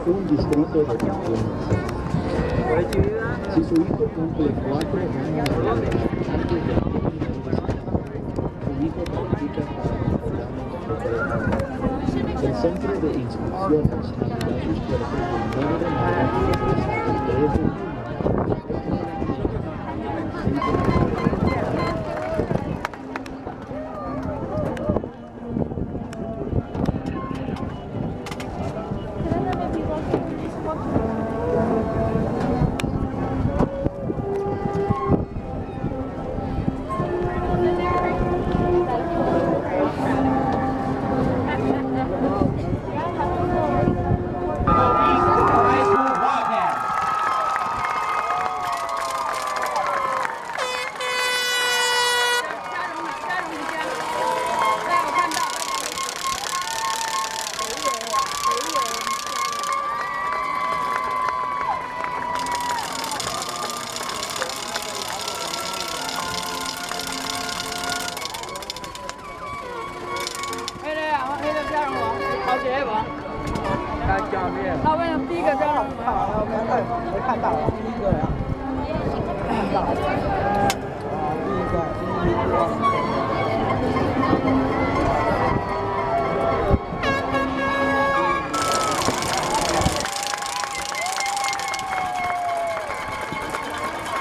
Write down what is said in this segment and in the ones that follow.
un distrito de diplomas. Si su hijo cumple 4 años de edad antes de su hijo califica para el programa de pregrado. El centro de inscripciones abrirá sus puertas del 9 de mayo hasta el 3 de junio.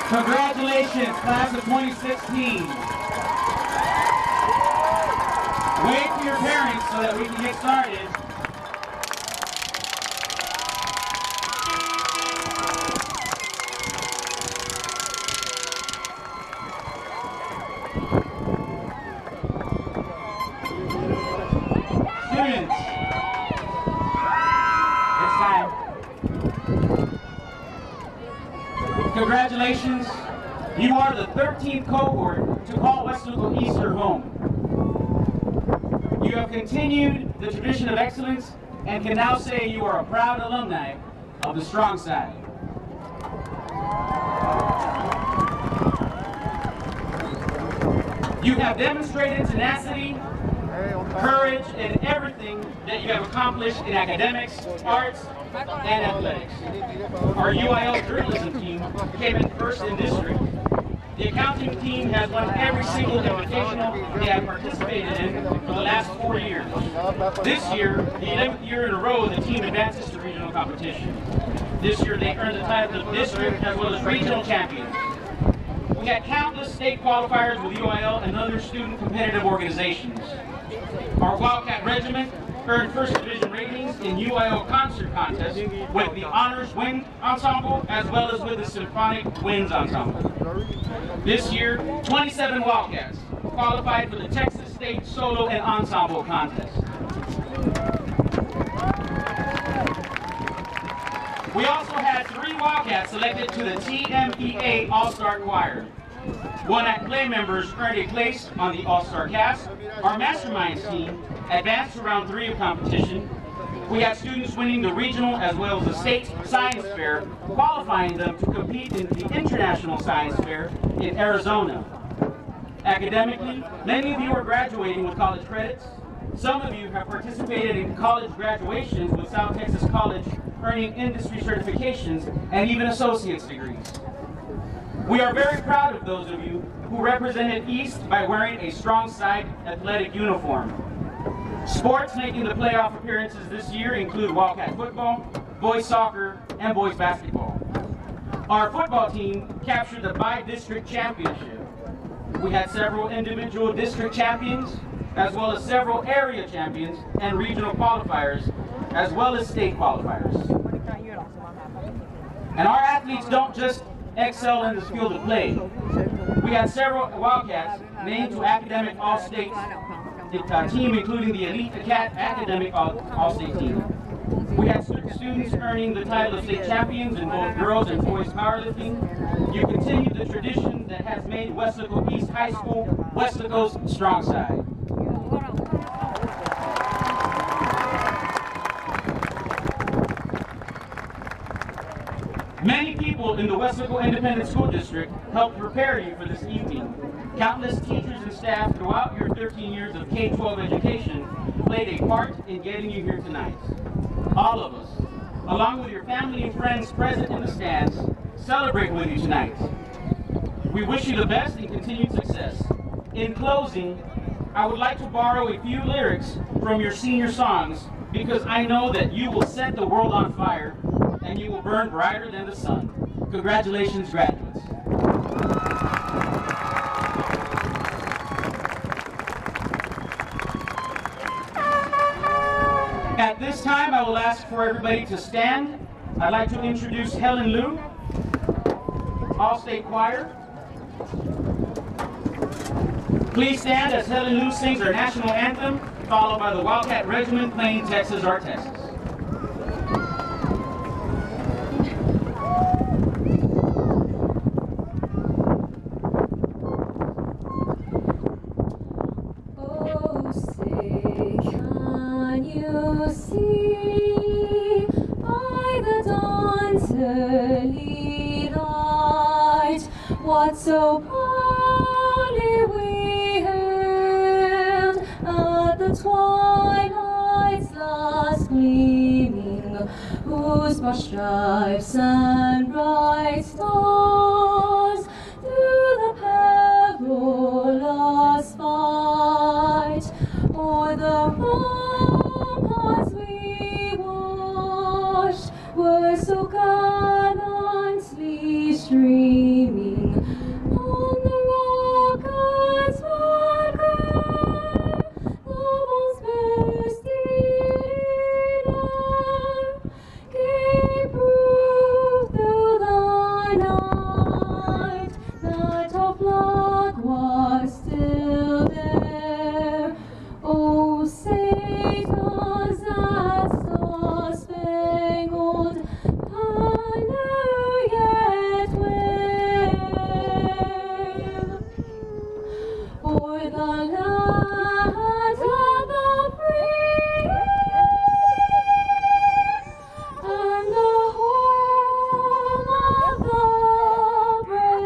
Congratulations, class of 2016. Wait for your parents so that we can get started. Students, it's time. Congratulations, you are the 13th cohort to call Weslaco East their home. You have continued the tradition of excellence and can now say you are a proud alumni of the strong side. You have demonstrated tenacity, courage, and everything that you have accomplished in academics, arts, and athletics. Our UIL journalism team came in first in district. The accounting team has won every single invitational they have participated in for the last 4 years. This year, the 11th year in a row, the team advances to regional competition. This year, they earned the title of district as well as regional champions. We had countless state qualifiers with UIL and other student competitive organizations. Our Wildcat regiment earned first division ratings in UIL concert contest with the Honors Wind Ensemble as well as with the Symphonic Winds Ensemble. This year, 27 Wildcats qualified for the Texas State Solo and Ensemble contest. We also had 3 Wildcats selected to the TMEA All-Star Choir. 1 Act Play members earned a place on the All-Star cast. Our Masterminds team advanced to round 3 of competition. We had students winning the regional as well as the state science fair, qualifying them to compete in the international science fair in Arizona. Academically, many of you are graduating with college credits. Some of you have participated in college graduations with South Texas College, earning industry certifications and even associate's degrees. We are very proud of those of you who represented East by wearing a strong side athletic uniform. Sports making the playoff appearances this year include Wildcat football, boys soccer, and boys basketball. Our football team captured the by-district championship. We had several individual district champions, as well as several area champions and regional qualifiers, as well as state qualifiers. And our athletes don't just excel in the field of play. We had several Wildcats named to academic all-state team, including the elite academic all-state team. We had students earning the title of state champions in both girls and boys powerlifting. You continue the tradition that has made Weslaco East High School Weslaco's strong side. Many people in the Weslaco Independent School District helped prepare you for this evening. Countless teachers and staff throughout your 13 years of K-12 education played a part in getting you here tonight. All of us, along with your family and friends present in the stands, celebrate with you tonight. We wish you the best and continued success. In closing, I would like to borrow a few lyrics from your senior songs because I know that you will set the world on fire and you will burn brighter than the sun. Congratulations, graduates. At this time, I will ask for everybody to stand. I'd like to introduce Helen Liu, All-State Choir. Please stand as Helen Liu sings our national anthem, followed by the Wildcat Regiment playing Texas Our Texas. Oh, say, can you see by the dawn's early light what so proudly we hailed at the twilight's last gleaming, whose broad stripes and bright stars through the perilous fight o'er the ramparts we watched were so gallantly streaming on the rocket's broad curve. The balls bursting in air gave proof through the night that our flag was still there. Oh, say does that star-spangled banner yet wave o'er the land of the free and the home of the brave.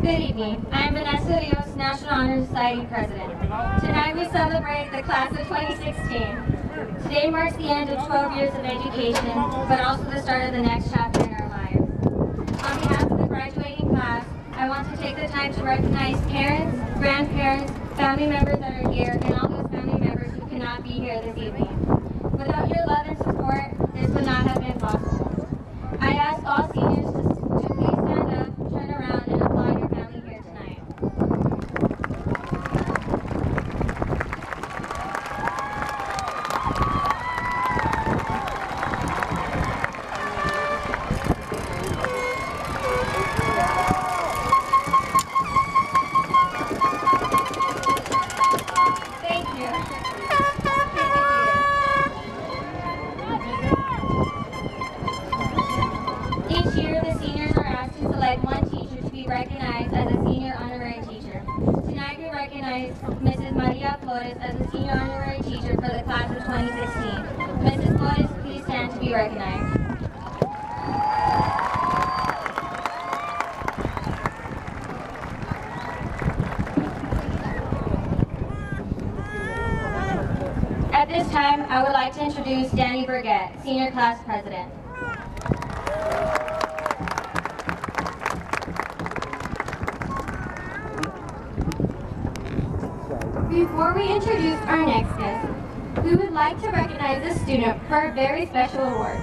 Good evening. I am Vanessa Rios, National Honor Society President. Tonight we celebrate the class of 2016. Today marks the end of 12 years of education, but also the start of the next chapter in our lives. On behalf of the graduating class, I want to take the time to recognize parents, grandparents, family members that are here, and all those family members who cannot be here this evening. Without your love and support, this would not have been possible. I ask all seniors to please stand up, turn around, and applaud your family here tonight. Thank you. Each year, the seniors are asked to select one teacher to be recognized as a senior honorary teacher. Tonight, we recognize Mrs. Maria Flores as a senior honorary teacher for the class of 2016. Mrs. Flores, please stand to be recognized. At this time, I would like to introduce Danny Burgett, Senior Class President. Before we introduce our next guest, we would like to recognize a student for a very special award.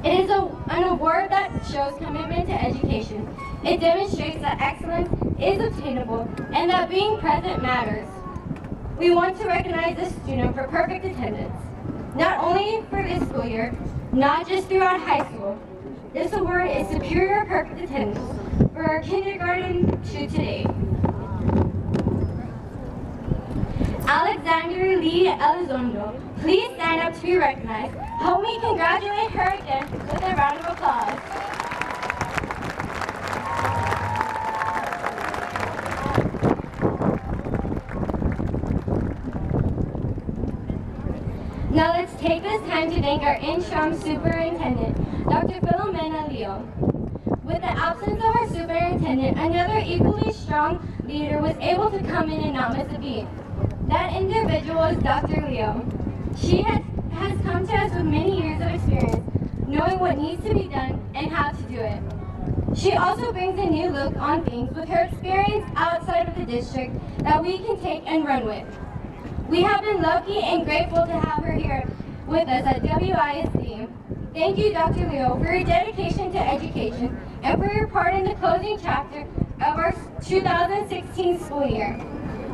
It is an award that shows commitment to education. It demonstrates that excellence is obtainable and that being present matters. We want to recognize this student for perfect attendance, not only for this school year, not just throughout high school. This award is superior perfect attendance for our kindergarten to today. Alexander Lee Elizondo, please stand up to be recognized. Help me congratulate her again with a round of applause. Now let's take this time to thank our interim superintendent, Dr. Philomena Leo. With the absence of our superintendent, another equally strong leader was able to come in and not miss a beat. That individual is Dr. Leo. She has come to us with many years of experience, knowing what needs to be done and how to do it. She also brings a new look on things with her experience outside of the district that we can take and run with. We have been lucky and grateful to have her here with us at WISD. Thank you, Dr. Leo, for your dedication to education and for your part in the closing chapter of our 2016 school year.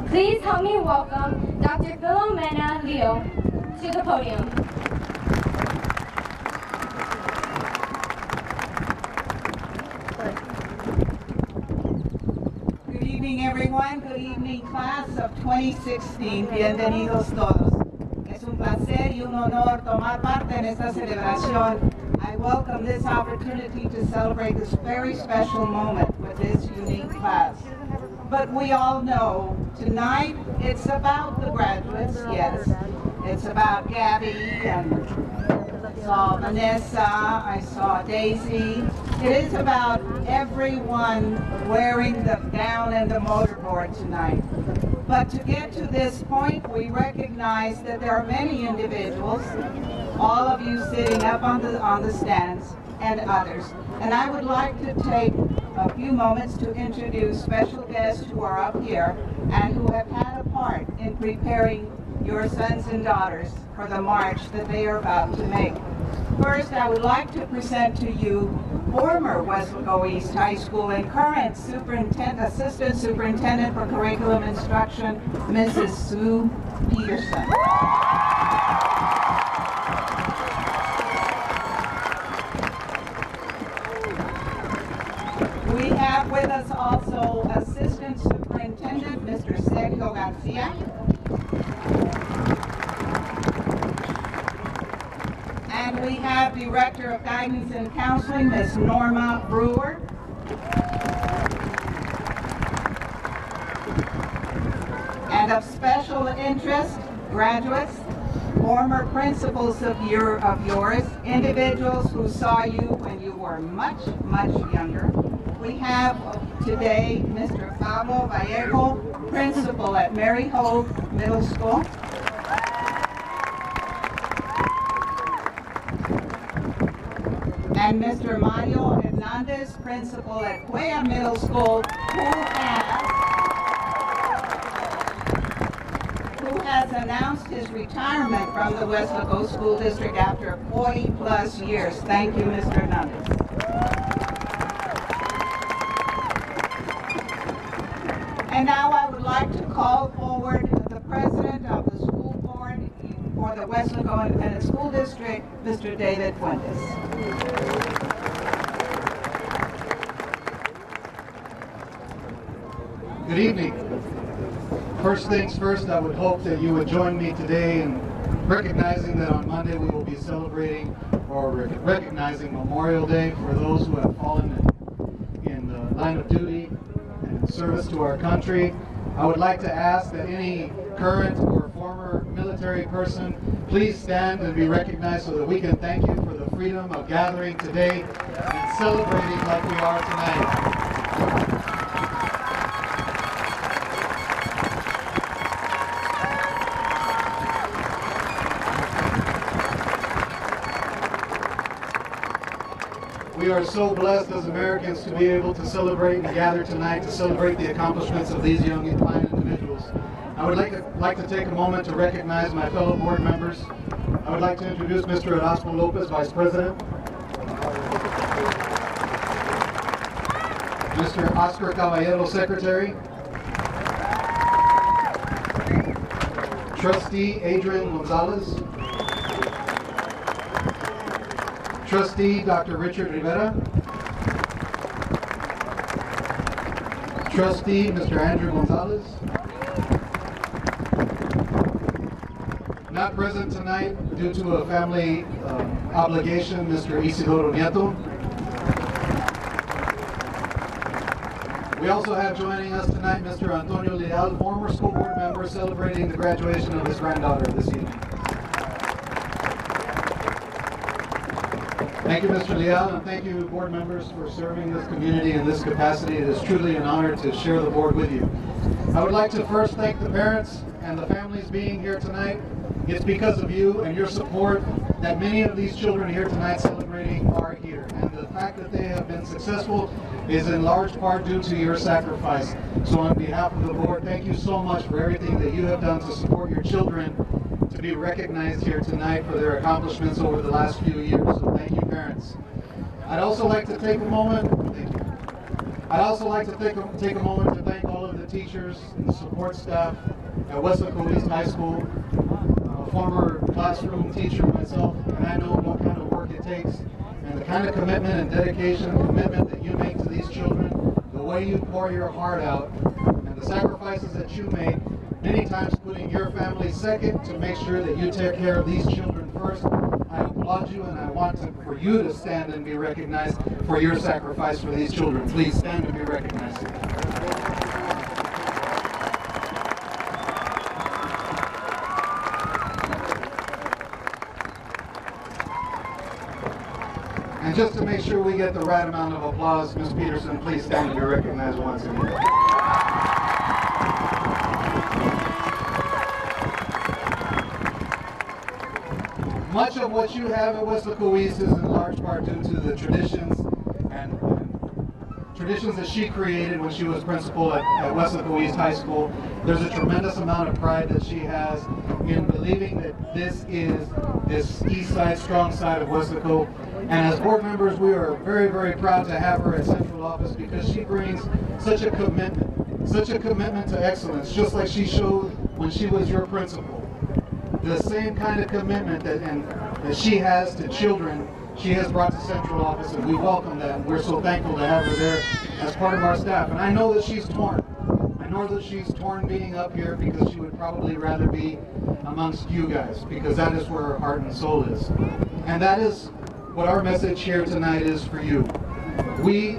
Please help me welcome Dr. Filomena Leo to the podium. Good evening, everyone. Good evening, class of 2016. Bienvenidos todos. Es un placer y un honor tomar parte en esta celebración. I welcome this opportunity to celebrate this very special moment with this unique class. But we all know tonight it's about the graduates, yes. It's about Gabby and I saw Vanessa, I saw Daisy. It is about everyone wearing the gown and the motorboard tonight. But to get to this point, we recognize that there are many individuals, all of you sitting up on the stands and others. And I would like to take a few moments to introduce special guests who are up here and who have had a part in preparing your sons and daughters for the march that they are about to make. First, I would like to present to you former Weslaco East High School and current Assistant Superintendent for Curriculum Instruction, Mrs. Sue Peterson. We have with us also Assistant Superintendent, Mr. Sergio Garcia. And we have Director of Guidance and Counseling, Ms. Norma Brewer. And of special interest, graduates, former principals of yours, individuals who saw you when you were much, much younger. We have today Mr. Pablo Vallejo, principal at Mary Hogue Middle School. And Mr. Mario Hernandez, principal at Cuella Middle School, who has announced his retirement from the Weslaco School District after 40 plus years. Thank you, Mr. Hernandez. And now I would like to call forward the president of the school board for the Weslaco Independent School District, Mr. David Fuentes. Good evening. First things first, I would hope that you would join me today in recognizing that on Monday we will be celebrating or recognizing Memorial Day for those who have fallen in the line of duty and in service to our country. I would like to ask that any current or former military person please stand and be recognized so that we can thank you for the freedom of gathering today and celebrating like we are tonight. We are so blessed as Americans to be able to celebrate and gather tonight to celebrate the accomplishments of these young and fine individuals. I would like to take a moment to recognize my fellow board members. I would like to introduce Mr. Erasmo Lopez, Vice President. Mr. Oscar Caballero, Secretary. Trustee Adrian Gonzalez. Trustee Dr. Richard Rivera. Trustee Mr. Andrew Gonzalez. Not present tonight due to a family obligation, Mr. Isidoro Nieto. We also have joining us tonight Mr. Antonio Leal, former school board member, celebrating the graduation of his granddaughter this evening. Thank you, Mr. Leal, and thank you, board members, for serving this community in this capacity. It is truly an honor to share the board with you. I would like to first thank the parents and the families being here tonight, it's because of you and your support that many of these children here tonight celebrating are here. And the fact that they have been successful is in large part due to your sacrifice. So on behalf of the board, thank you so much for everything that you have done to support your children to be recognized here tonight for their accomplishments over the last few years. So thank you, parents. I'd also like to take a moment to thank all of the teachers and the support staff at Weslaco East High School. I'm a former classroom teacher myself, and I know what kind of work it takes and the kind of commitment and dedication and commitment that you make to these children, the way you pour your heart out, and the sacrifices that you make, many times putting your family second to make sure that you take care of these children first. I applaud you, and I want for you to stand and be recognized for your sacrifice for these children. Please stand and be recognized. And just to make sure we get the right amount of applause, Ms. Peterson, please stand and be recognized once again. Much of what you have at Weslaco East is in large part due to the traditions that she created when she was principal at Weslaco East High School. There's a tremendous amount of pride that she has in believing that this is this east side, strong side of Weslaco. And as board members, we are very, very proud to have her at central office because she brings such a commitment to excellence, just like she showed when she was your principal. The same kind of commitment that she has to children, she has brought to central office, and we welcome that. And we're so thankful to have her there as part of our staff. And I know that she's torn. I know that she's torn being up here because she would probably rather be amongst you guys, because that is where her heart and soul is. And that is what our message here tonight is for you. We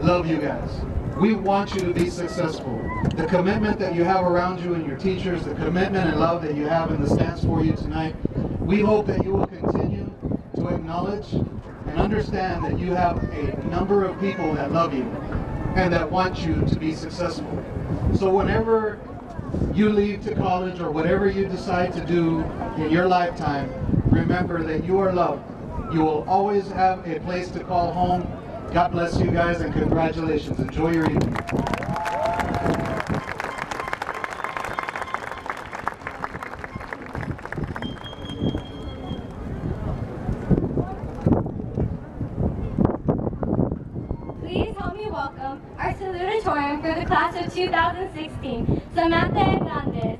love you guys. We want you to be successful. The commitment that you have around you and your teachers, the commitment and love that you have in the stands for you tonight, we hope that you will continue to acknowledge and understand that you have a number of people that love you and that want you to be successful. So whenever you leave to college or whatever you decide to do in your lifetime, remember that you are loved. You will always have a place to call home. God bless you guys and congratulations. Enjoy your evening. Please help me welcome our salutatorian for the class of 2016, Samantha Hernandez.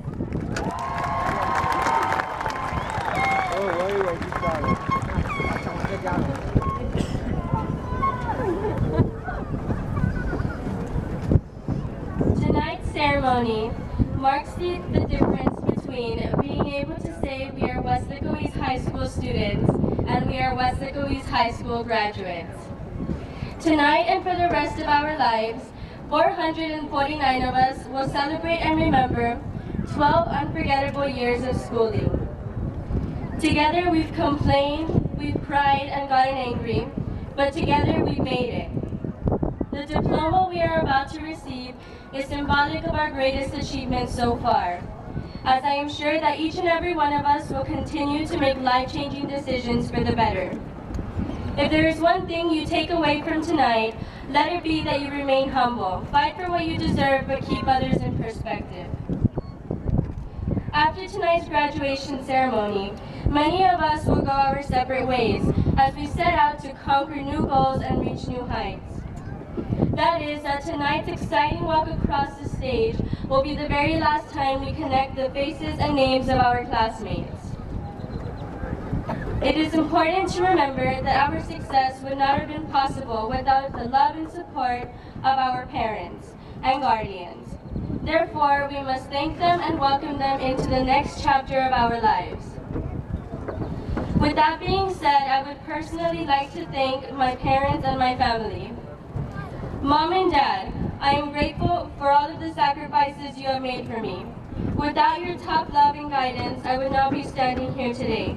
Tonight's ceremony marks the difference between being able to say we are Weslaco East High School students and we are Weslaco East High School graduates. Tonight and for the rest of our lives, 449 of us will celebrate and remember 12 unforgettable years of schooling. Together we've complained, we've cried and gotten angry, but together we've made it. The diploma we are about to receive is symbolic of our greatest achievement so far, as I am sure that each and every one of us will continue to make life-changing decisions for the better. If there is one thing you take away from tonight, let it be that you remain humble, fight for what you deserve, but keep others in perspective. After tonight's graduation ceremony, many of us will go our separate ways as we set out to conquer new goals and reach new heights. That is, that tonight's exciting walk across the stage will be the very last time we connect the faces and names of our classmates. It is important to remember that our success would not have been possible without the love and support of our parents and guardians. Therefore, we must thank them and welcome them into the next chapter of our lives. With that being said, I would personally like to thank my parents and my family. Mom and Dad, I am grateful for all of the sacrifices you have made for me. Without your tough love and guidance, I would not be standing here today.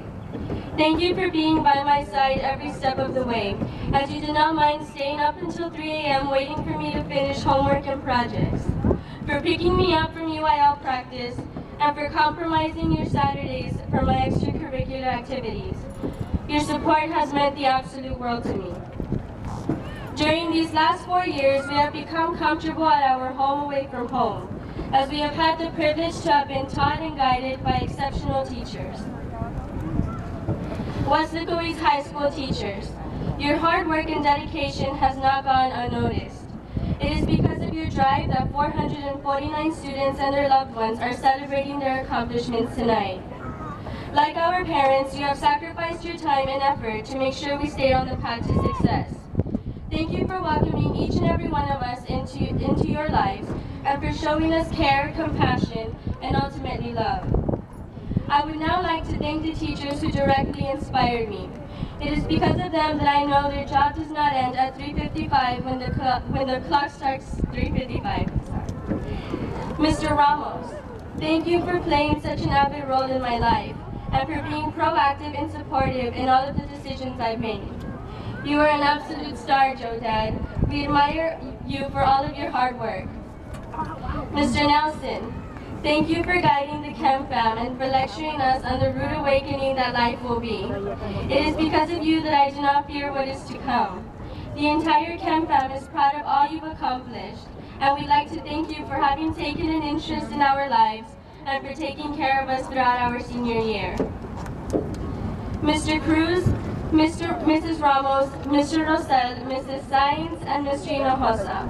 Thank you for being by my side every step of the way, as you did not mind staying up until 3 a.m. waiting for me to finish homework and projects. For picking me up from UIL practice, and for compromising your Saturdays for my extracurricular activities. Your support has meant the absolute world to me. During these last 4 years, we have become comfortable at our home away from home, as we have had the privilege to have been taught and guided by exceptional teachers. Weslaco High School teachers, your hard work and dedication has not gone unnoticed. It is because of your drive that 449 students and their loved ones are celebrating their accomplishments tonight. Like our parents, you have sacrificed your time and effort to make sure we stay on the path to success. Thank you for welcoming each and every one of us into your lives and for showing us care, compassion, and ultimately love. I would now like to thank the teachers who directly inspired me. It is because of them that I know their job does not end at 3:55 when the clock starts 3:55. Mr. Ramos, thank you for playing such an avid role in my life and for being proactive and supportive in all of the decisions I've made. You are an absolute star, Joe Dad. We admire you for all of your hard work. Mr. Nelson, thank you for guiding the Chem Fam and for lecturing us on the rude awakening that life will be. It is because of you that I do not fear what is to come. The entire Chem Fam is proud of all you've accomplished, and we'd like to thank you for having taken an interest in our lives and for taking care of us throughout our senior year. Mr. Cruz, Mrs. Ramos, Mr. Rosell, Mrs. Sainz, and Mr. Hinojosa.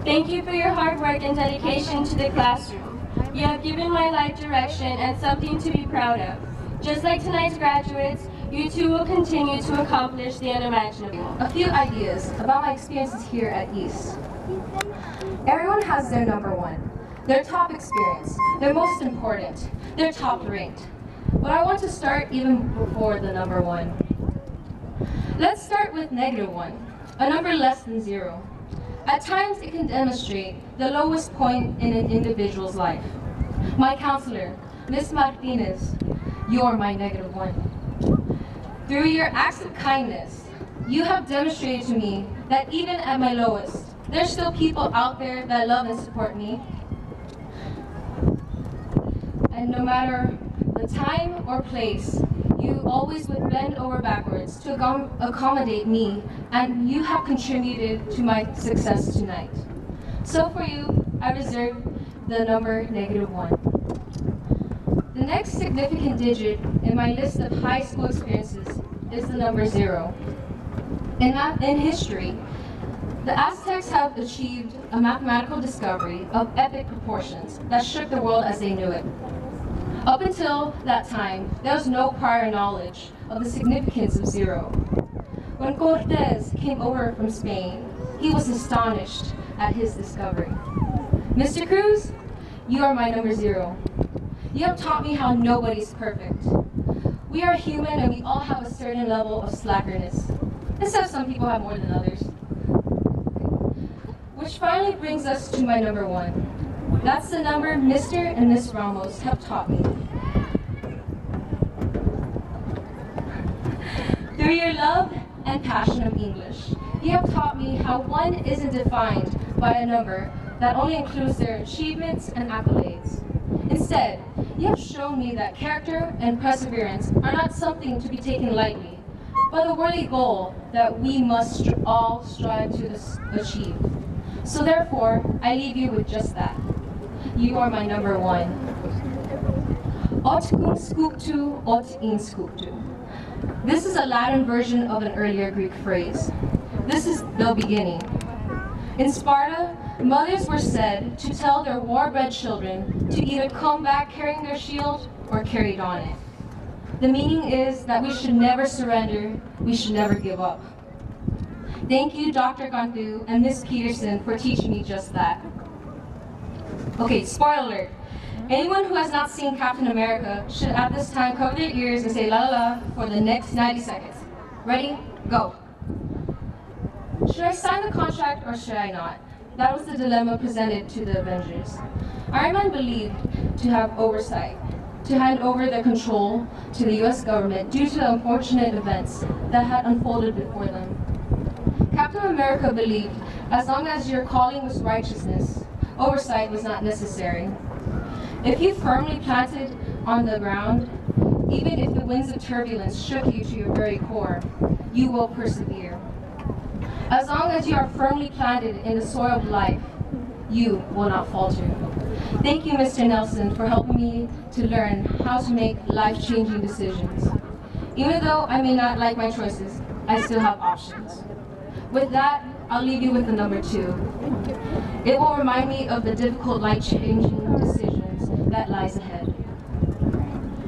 Thank you for your hard work and dedication to the classroom. You have given my life direction and something to be proud of. Just like tonight's graduates, you too will continue to accomplish the unimaginable. A few ideas about my experiences here at East. Everyone has their number one, their top experience, their most important, their top ranked. But I want to start even before the number one. Let's start with -1, a number less than 0. At times, it can demonstrate the lowest point in an individual's life. My counselor, Ms. Martinez, you're my -1. Through your acts of kindness, you have demonstrated to me that even at my lowest, there's still people out there that love and support me. And no matter the time or place, you always would bend over backwards to accommodate me, and you have contributed to my success tonight. So for you, I reserve the number -1. The next significant digit in my list of high school experiences is the number 0. In history, the Aztecs have achieved a mathematical discovery of epic proportions that shook the world as they knew it. Up until that time, there was no prior knowledge of the significance of 0. When Cortez came over from Spain, he was astonished at his discovery. Mr. Cruz, you are my number 0. You have taught me how nobody's perfect. We are human and we all have a certain level of slackerness, except some people have more than others. Which finally brings us to my number 1. That's the number Mr. and Miss Ramos have taught me. Through your love and passion of English, you have taught me how one isn't defined by a number that only includes their achievements and accolades. Instead, you have shown me that character and perseverance are not something to be taken lightly, but a worthy goal that we must all strive to achieve. So therefore, I leave you with just that. You are my number 1. Ot cum sculptu, ot in sculptu. This is a Latin version of an earlier Greek phrase. This is the beginning. In Sparta, mothers were said to tell their war-bred children to either come back carrying their shield or carried on it. The meaning is that we should never surrender, we should never give up. Thank you, Dr. Cantu and Ms. Peterson, for teaching me just that. Okay, spoiler alert. Anyone who has not seen Captain America should at this time cover their ears and say la la la for the next 90 seconds. Ready? Go. Should I sign the contract or should I not? That was the dilemma presented to the Avengers. Iron Man believed to have oversight, to hand over their control to the US government due to the unfortunate events that had unfolded before them. Captain America believed as long as your calling was righteousness, oversight was not necessary. If you firmly planted on the ground, even if the winds of turbulence shook you to your very core, you will persevere. As long as you are firmly planted in the soil of life, you will not falter. Thank you, Mr. Nelson, for helping me to learn how to make life-changing decisions. Even though I may not like my choices, I still have options. With that, I'll leave you with the number 2. It will remind me of the difficult life-changing decisions that lies ahead.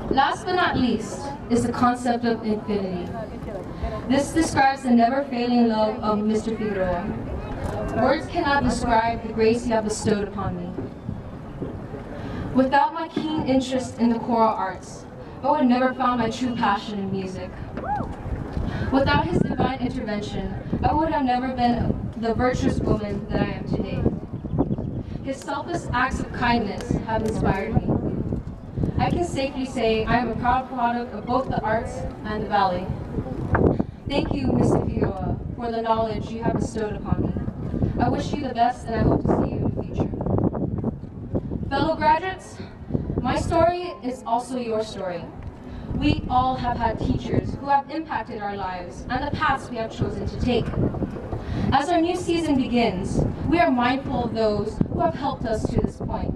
Last but not least is the concept of infinity. This describes the never-failing love of Mr. Figueroa. Words cannot describe the grace you have bestowed upon me. Without my keen interest in the choral arts, I would have never found my true passion in music. Without his divine intervention, I would have never been the virtuous woman that I am today. His selfless acts of kindness have inspired me. I can safely say I am a proud product of both the arts and the ballet. Thank you, Mr. Figueroa, for the knowledge you have bestowed upon me. I wish you the best, and I hope to see you in the future. Fellow graduates, my story is also your story. We all have had teachers who have impacted our lives and the paths we have chosen to take. As our new season begins, we are mindful of those who have helped us to this point.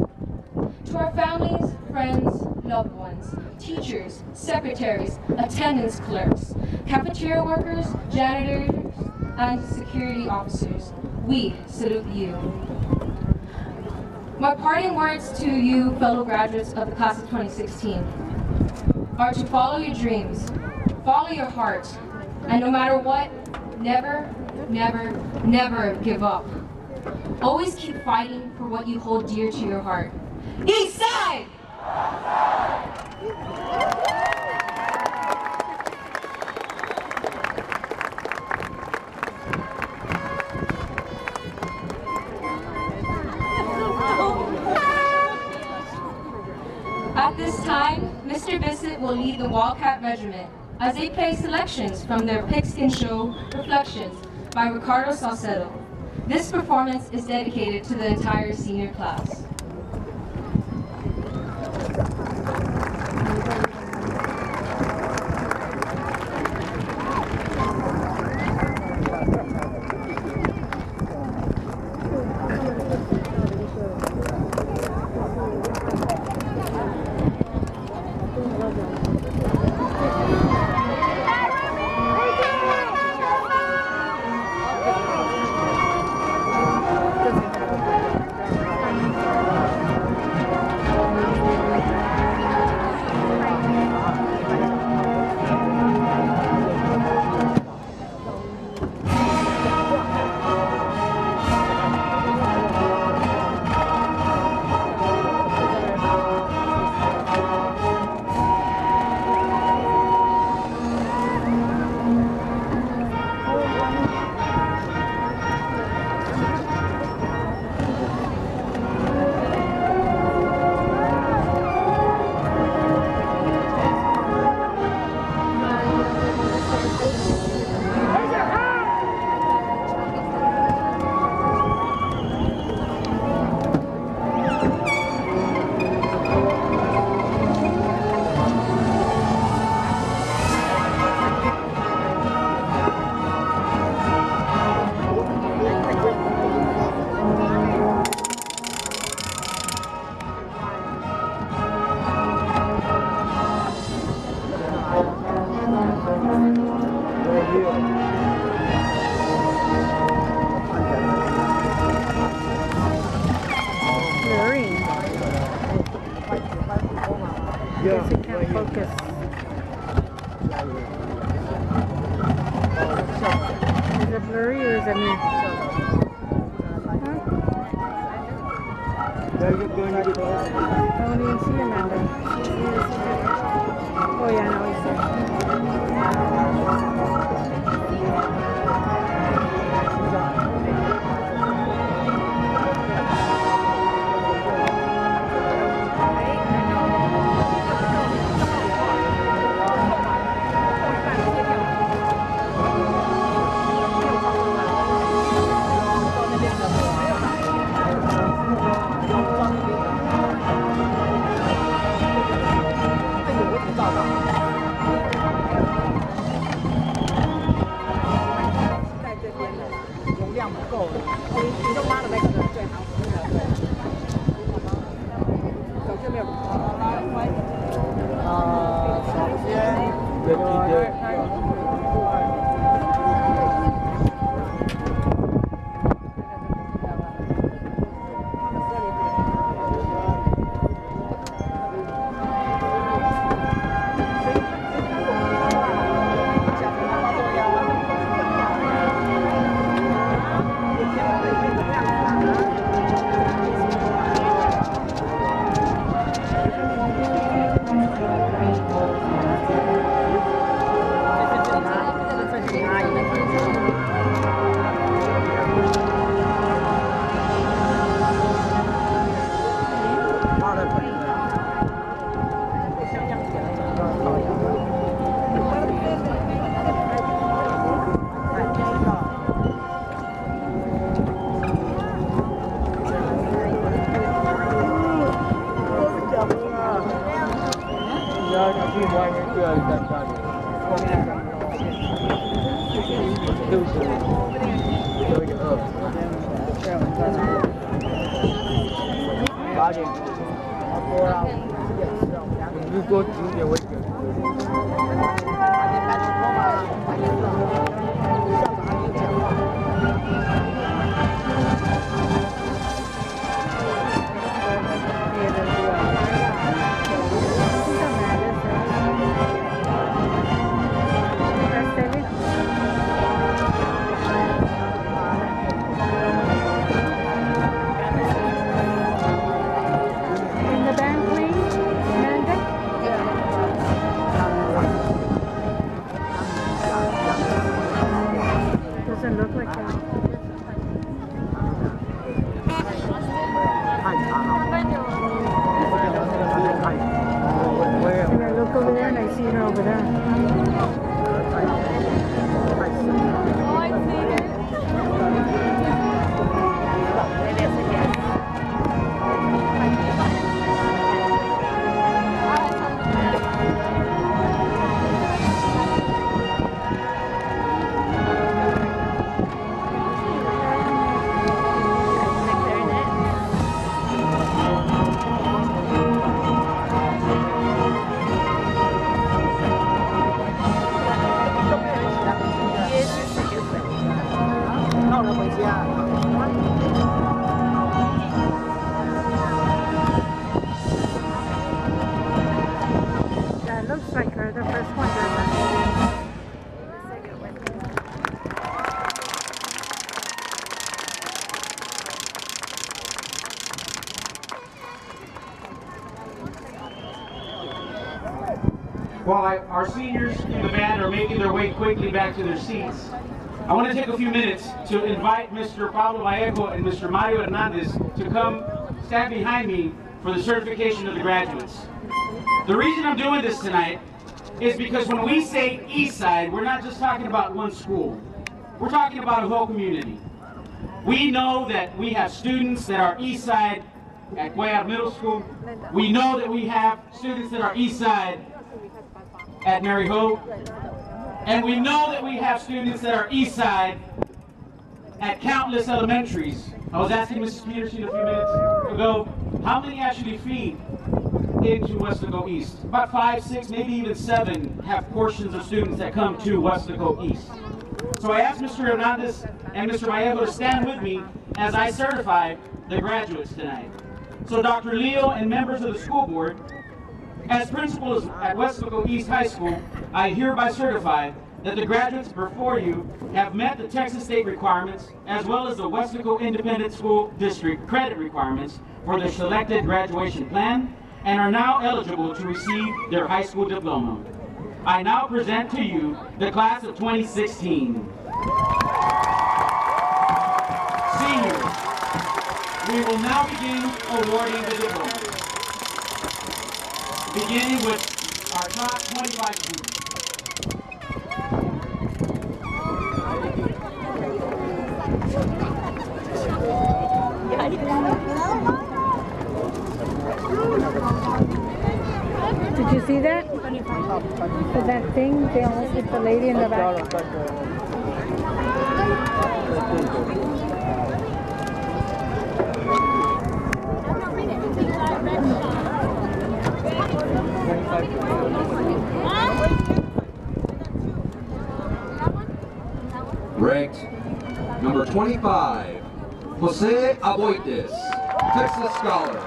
To our families, friends, loved ones, teachers, secretaries, attendance clerks, cafeteria workers, janitors, and security officers, we salute you. My parting words to you, fellow graduates of the class of 2016, are to follow your dreams, follow your heart, and no matter what, never, never, never give up. Always keep fighting for what you hold dear to your heart. East Side! At this time, Mr. Bissett will lead the Wildcat Regiment as they play selections from their pigskin show, Reflections, by Ricardo Salcedo. This performance is dedicated to the entire senior class. Guess it can't focus. Is it blurry or is it me? I don't even see Amanda. Oh yeah, now he's there. While our seniors in the band are making their way quickly back to their seats, I want to take a few minutes to invite Mr. Pablo Vallejo and Mr. Mario Hernandez to come stand behind me for the certification of the graduates. The reason I'm doing this tonight is because when we say East Side, we're not just talking about one school. We're talking about a whole community. We know that we have students that are East Side at Cuellar Middle School. We know that we have students that are East Side at Mary Hope. And we know that we have students that are East Side at countless elementaries. I was asking Mrs. Peterson a few minutes ago, how many actually feed into Weslaco East? About 5, 6, maybe even 7 have portions of students that come to Weslaco East. So I asked Mr. Hernandez and Mr. Vallejo to stand with me as I certify the graduates tonight. So Dr. Leo and members of the school board, as principals at Weslaco East High School, I hereby certify that the graduates before you have met the Texas state requirements as well as the Weslaco Independent School District credit requirements for their selected graduation plan and are now eligible to receive their high school diploma. I now present to you the class of 2016. Seniors, we will now begin awarding the diplomas, beginning with our top 25 students. Did you see that? With that thing, they almost hit the lady in the back. Ranked number 25, Jose Aboites, Texas Scholar,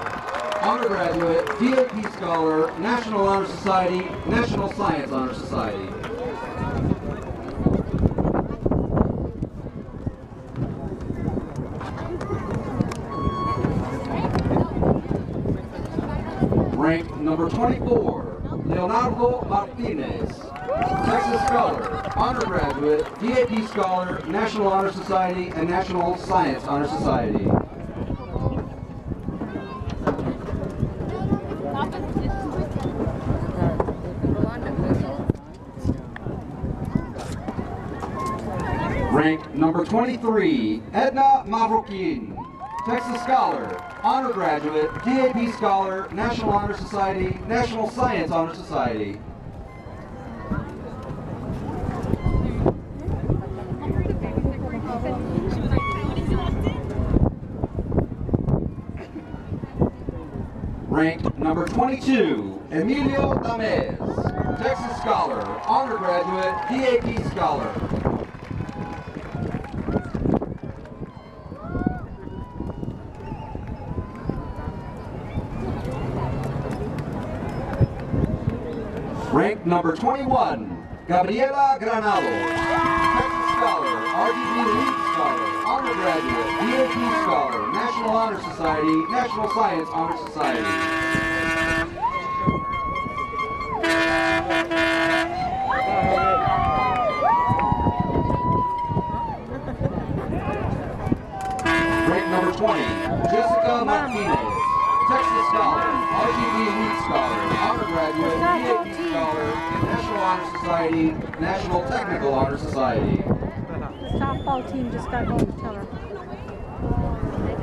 undergraduate, DAP Scholar, National Honor Society, National Science Honor Society. Ranked number 24, Leonardo Martinez, Texas Scholar, undergraduate, DAP Scholar, National Honor Society, and National Science Honor Society. Ranked number 23, Edna Mavrokin, Texas Scholar, undergraduate, DAP Scholar, National Honor Society, National Science Honor Society. Ranked number 22, Emilio Tamez, Texas Scholar, Honor Graduate, DAP Scholar. Ranked number 21, Gabriela Granado, Texas Scholar, RGB Elite Scholar, Honor Graduate, DAP Scholar, National Honor Society, National Science Honor Society. Ranked number 20, Jessica Martinez, Texas Scholar, RGB Elite Scholar, Honor Graduate, DAP Scholar, National Honor Society, National Technical Honor Society. The softball team just got home, tell her.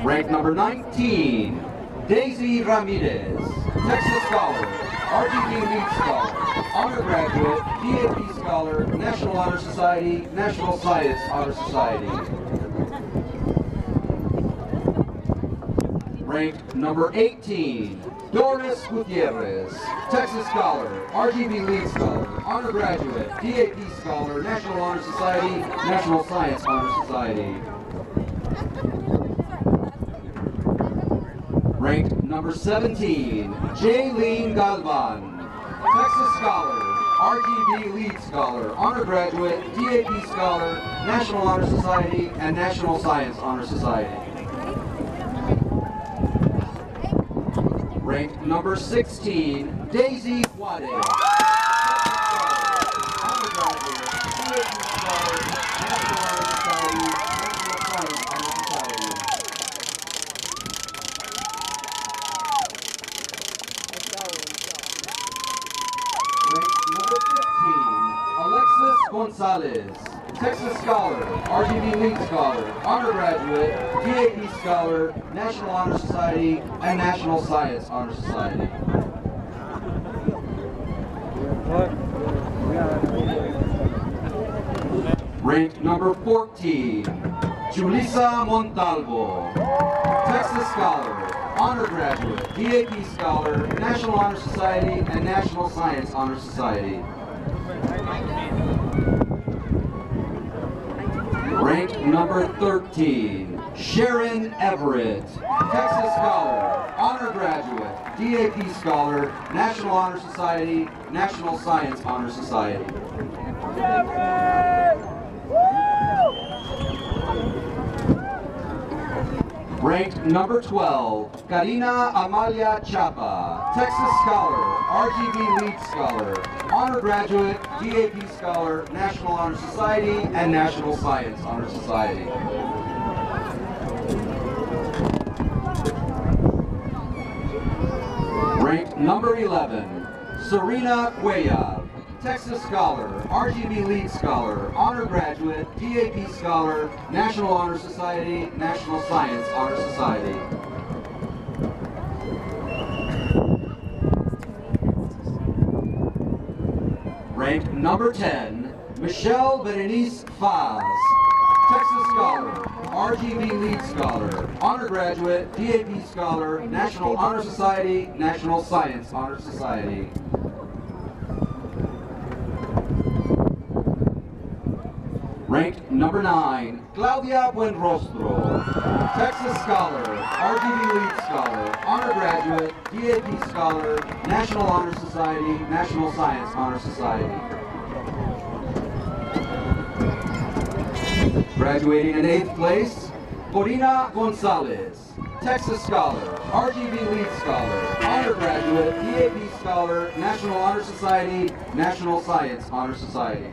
Ranked number 19, Daisy Ramirez, Texas Scholar, RGB Elite Scholar, Honor Graduate, DAP Scholar, National Honor Society, National Science Honor Society. Ranked number 18, Doris Gutierrez, Texas Scholar, RGB Lead Scholar, Honor Graduate, DAP Scholar, National Honor Society, National Science Honor Society. Ranked number 17, Jaylene Galvan, Texas Scholar, RGB Lead Scholar, Honor Graduate, DAP Scholar, National Honor Society, and National Science Honor Society. Ranked number 16, Daisy Juarez, Honor Graduate, DAP Scholar, National Honor Society, National Science Honor Society. Ranked number 15, Alexis Gonzalez, Texas Scholar, RGB Lead Scholar, Honor Graduate, DAP Scholar, National Honor Society, and National Science Honor Society. Ranked number 14, Julissa Montalvo, Texas Scholar, Honor Graduate, DAP Scholar, National Honor Society, and National Science Honor Society. Ranked number 13, Sharon Everett, Texas Scholar, Honor Graduate, DAP Scholar, National Honor Society, National Science Honor Society. Ranked number 12, Karina Amalia Chapa, Texas Scholar, RGB Lead Scholar, Honor Graduate, DAP Scholar, National Honor Society, and National Science Honor Society. Ranked number 11, Serena Cuellar, Texas Scholar, RGB Lead Scholar, Honor Graduate, DAP Scholar, National Honor Society, National Science Honor Society. Ranked number 10, Michelle Berenice Faz, Texas Scholar, RGB Lead Scholar, Honor Graduate, DAP Scholar, National Honor Society, National Science Honor Society. Ranked number 9, Claudia Buenrostro, Texas Scholar, RGB Lead Scholar, Honor Graduate, DAP Scholar, National Honor Society, National Science Honor Society. Graduating in 8th place, Corina Gonzalez, Texas Scholar, RGB Lead Scholar, Honor Graduate, DAP Scholar, National Honor Society, National Science Honor Society.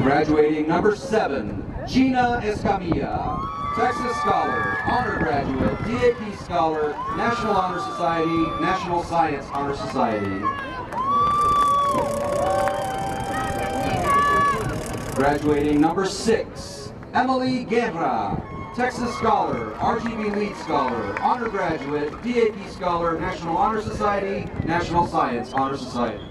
Graduating number 7, Gina Escamilla, Texas Scholar, Honor Graduate, DAP Scholar, National Honor Society, National Science Honor Society. Graduating number 6, Emily Guerra, Texas Scholar, RGB Lead Scholar, Honor Graduate, DAP Scholar, National Honor Society, National Science Honor Society.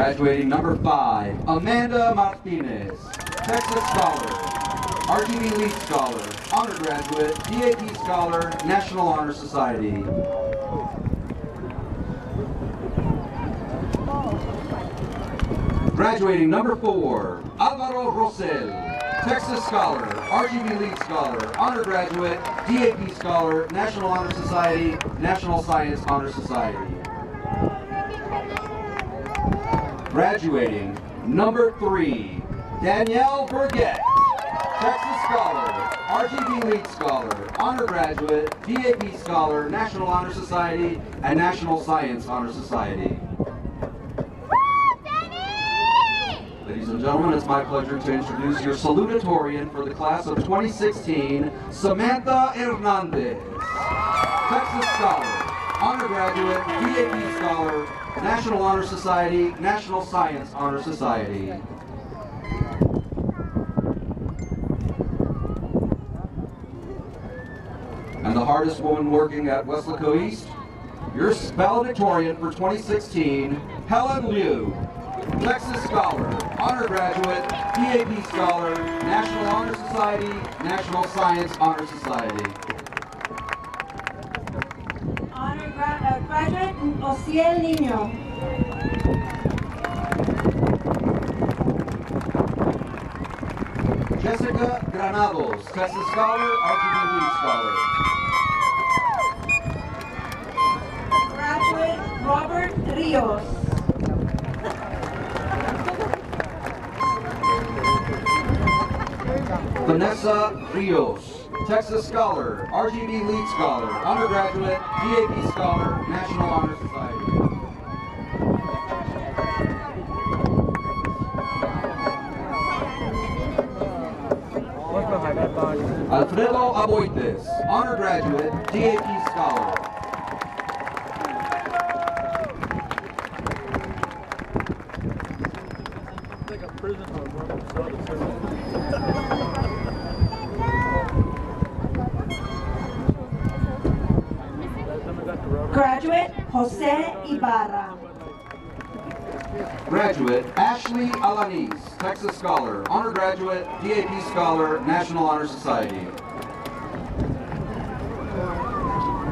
Graduating number 5, Amanda Martinez, Texas Scholar, RGB Lead Scholar, Honor Graduate, DAP Scholar, National Honor Society. Graduating number 4, Alvaro Rosel, Texas Scholar, RGB Lead Scholar, Honor Graduate, DAP Scholar, National Honor Society, National Science Honor Society. Graduating number 3, Danielle Burgett, Texas Scholar, RGB Lead Scholar, Honor Graduate, DAP Scholar, National Honor Society, and National Science Honor Society. Ladies and gentlemen, it's my pleasure to introduce your salutatorian for the class of 2016, Samantha Hernandez, Texas Scholar, Honor Graduate, DAP Scholar, National Honor Society, National Science Honor Society. And the hardest woman working at Weslaco East, your valedictorian for 2016, Helen Liu, Texas Scholar, Honor Graduate, DAP Scholar, National Honor Society, National Science Honor Society. Honor Graduate, Ociel Niño. Jessica Granados, Texas Scholar, RGB Lead Scholar. Graduate, Robert Rios. Vanessa Rios, Texas Scholar, RGB Lead Scholar, Undergraduate, DAP Scholar, National Honor Society. Alfredo Aboites, Honor Graduate, DAP Scholar. Graduate, Jose Ibarra. Graduate, Ashley Alanis, Texas Scholar, Honor Graduate, DAP Scholar, National Honor Society.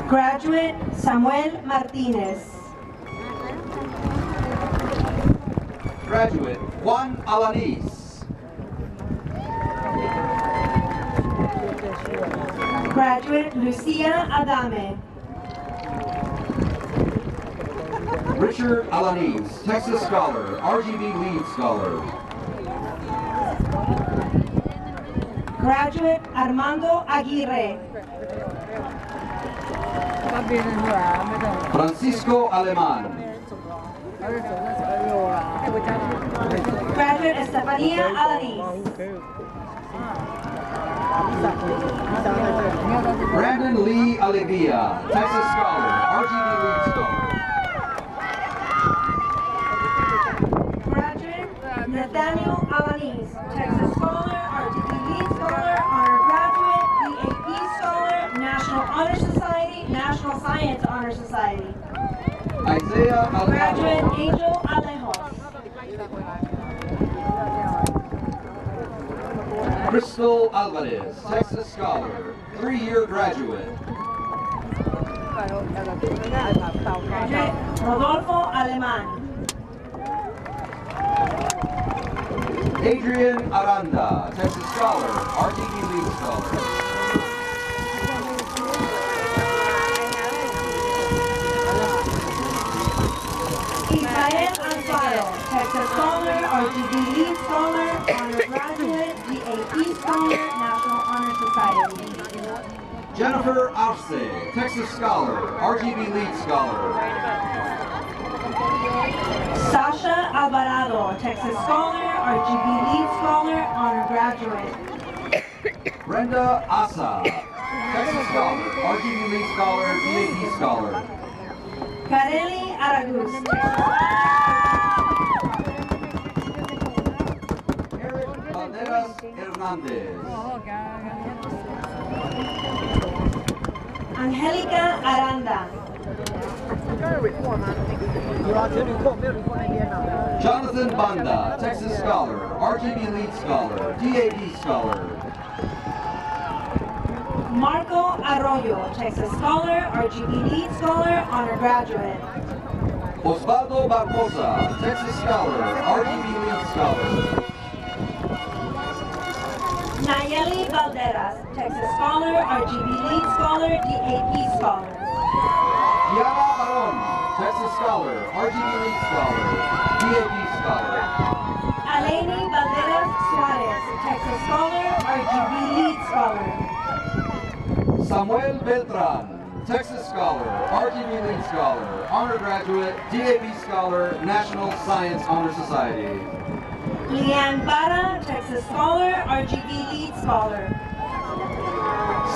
Graduate, Samuel Martinez. Graduate, Juan Alanis. Graduate, Lucia Adame. Richard Alanis, Texas Scholar, RGB Lead Scholar. Graduate, Armando Aguirre. Francisco Aleman. Graduate, Estefania Alanis. Brandon Lee Alevia, Texas Scholar, RGB Lead Scholar. Nathaniel Alanis, Texas Scholar, RGB Lead Scholar, Honor Graduate, DAP Scholar, National Honor Society, National Science Honor Society. Isaiah Alejandro. Graduate, Angel Alejos. Crystal Alvarez, Texas Scholar, 3-year graduate. Graduate, Rodolfo Aleman. Adrian Aranda, Texas Scholar, RGB Lead Scholar. Israel Alfaro, Texas Scholar, RGB Lead Scholar, Honor Graduate, DAP Scholar, National Honor Society. Jennifer Arce, Texas Scholar, RGB Lead Scholar. Sasha Alvarado, Texas Scholar, RGB Lead Scholar, Honor Graduate. Brenda Asa, Texas Scholar, RGB Lead Scholar, DAP Scholar. Kareli Aragus, Eric Valderas Hernandez. Angelica Aranda. Jonathan Banda, Texas Scholar, RGB Lead Scholar, DAP Scholar. Marco Arroyo, Texas Scholar, RGB Lead Scholar, Honor Graduate. Osvaldo Barbosa, Texas Scholar, RGB Lead Scholar. Nayeli Valderas, Texas Scholar, RGB Lead Scholar, DAP Scholar. Diana Baron, Texas Scholar, RGB Lead Scholar, DAP Scholar. Aleni Valderas Suarez, Texas Scholar, RGB Lead Scholar. Samuel Beltran, Texas Scholar, RGB Lead Scholar, Honor Graduate, DAP Scholar, National Science Honor Society. Leanne Barra, Texas Scholar, RGB Lead Scholar.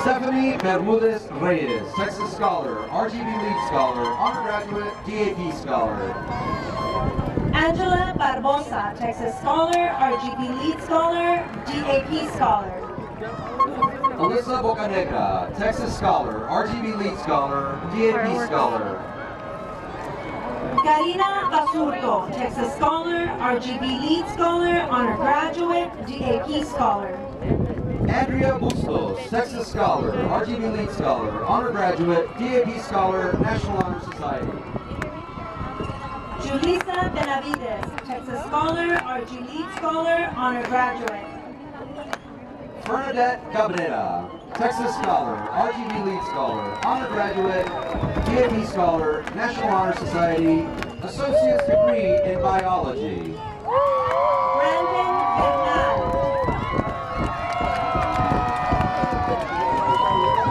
Stephanie Bermudez Reyes, Texas Scholar, RGB Lead Scholar, Honor Graduate, DAP Scholar. Angela Barbosa, Texas Scholar, RGB Lead Scholar, DAP Scholar. Alyssa Bocanegra, Texas Scholar, RGB Lead Scholar, DAP Scholar. Karina Basurto, Texas Scholar, RGB Lead Scholar, Honor Graduate, DAP Scholar. Andrea Bustos, Texas Scholar, RGB Lead Scholar, Honor Graduate, DAP Scholar, National Honor Society. Julissa Benavides, Texas Scholar, RG Lead Scholar, Honor Graduate. Bernadette Cabrera, Texas Scholar, RGB Lead Scholar, Honor Graduate, DAP Scholar, National Honor Society, Associate's Degree in Biology. Brandon Bernal.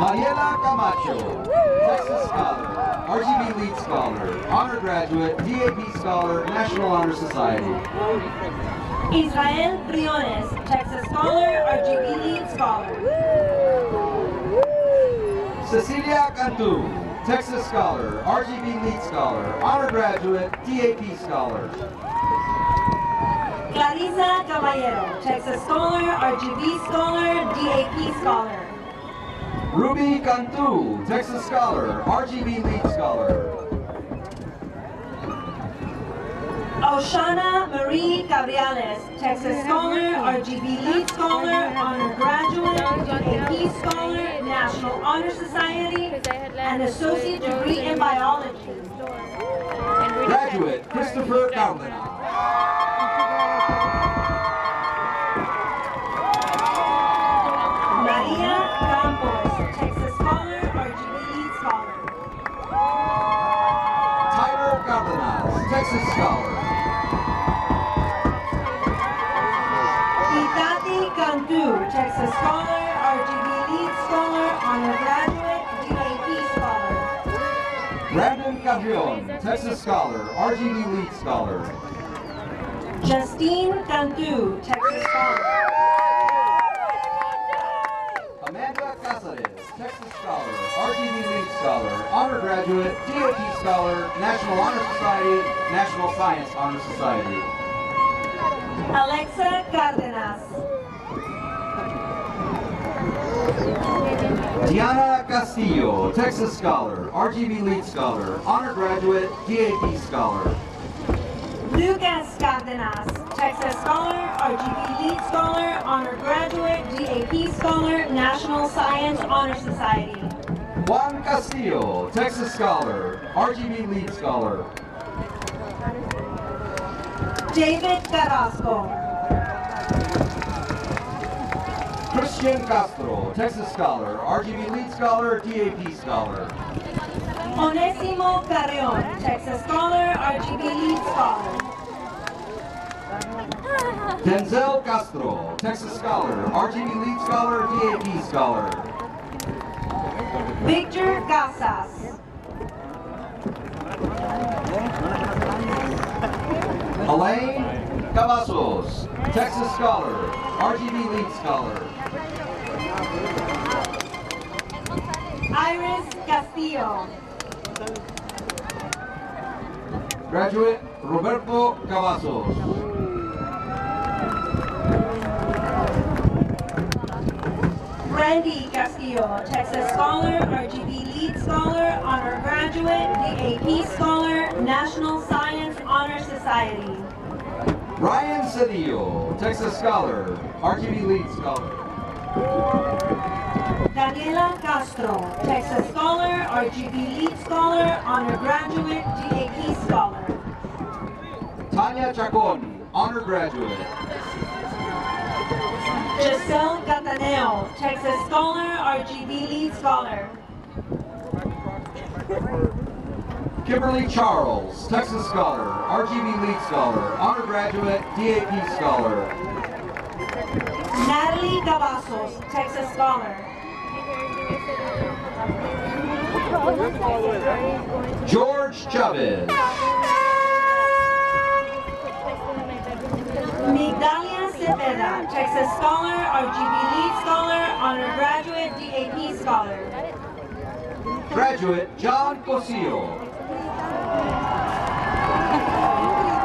Mariela Camacho, Texas Scholar, RGB Lead Scholar, Honor Graduate, DAP Scholar, National Honor Society. Israel Briones, Texas Scholar, RGB Lead Scholar. Cecilia Cantu, Texas Scholar, RGB Lead Scholar, Honor Graduate, DAP Scholar. Clarissa Caballero, Texas Scholar, RGB Scholar, DAP Scholar. Ruby Cantu, Texas Scholar, RGB Lead Scholar. Oshana Marie Cabriales, Texas Scholar, RGB Lead Scholar, Honor Graduate, DAP Scholar, National Honor Society, and Associate Degree in Biology. Graduate Christopher Cardona. Maria Campos, Texas Scholar, RGB Lead Scholar. Tyler Cardenas, Texas Scholar. Itati Cantu, Texas Scholar, RGB Lead Scholar, Honor Graduate, DAP Scholar. Brandon Cabrion, Texas Scholar, RGB Lead Scholar. Justine Cantu, Texas Scholar. Amanda Casares, Texas Scholar, RGB Lead Scholar, Honor Graduate, DAP Scholar, National Honor Society, National Science Honor Society. Alexa Cardenas. Diana Castillo, Texas Scholar, RGB Lead Scholar, Honor Graduate, DAP Scholar. Lucas Cardenas, Texas Scholar, RGB Lead Scholar, Honor Graduate, DAP Scholar, National Science Honor Society. Juan Castillo, Texas Scholar, RGB Lead Scholar. David Carrasco. Christian Castro, Texas Scholar, RGB Lead Scholar, DAP Scholar. Onesimo Carrion, Texas Scholar, RGB Lead Scholar. Denzel Castro, Texas Scholar, RGB Lead Scholar, DAP Scholar. Victor Casas. Elaine Cavazos, Texas Scholar, RGB Lead Scholar. Iris Castillo. Graduate Roberto Cavazos. Randy Castillo, Texas Scholar, RGB Lead Scholar, Honor Graduate, DAP Scholar, National Science Honor Society. Ryan Cedillo, Texas Scholar, RGB Lead Scholar. Daniela Castro, Texas Scholar, RGB Lead Scholar, Honor Graduate, DAP Scholar. Tanya Chacon, Honor Graduate. Giselle Cataneo, Texas Scholar, RGB Lead Scholar. Kimberly Charles, Texas Scholar, RGB Lead Scholar, Honor Graduate, DAP Scholar. Natalie Cavazos, Texas Scholar. George Chavez. Migdalia Cepeda, Texas Scholar, RGB Lead Scholar, Honor Graduate, DAP Scholar. Graduate John Cosillo.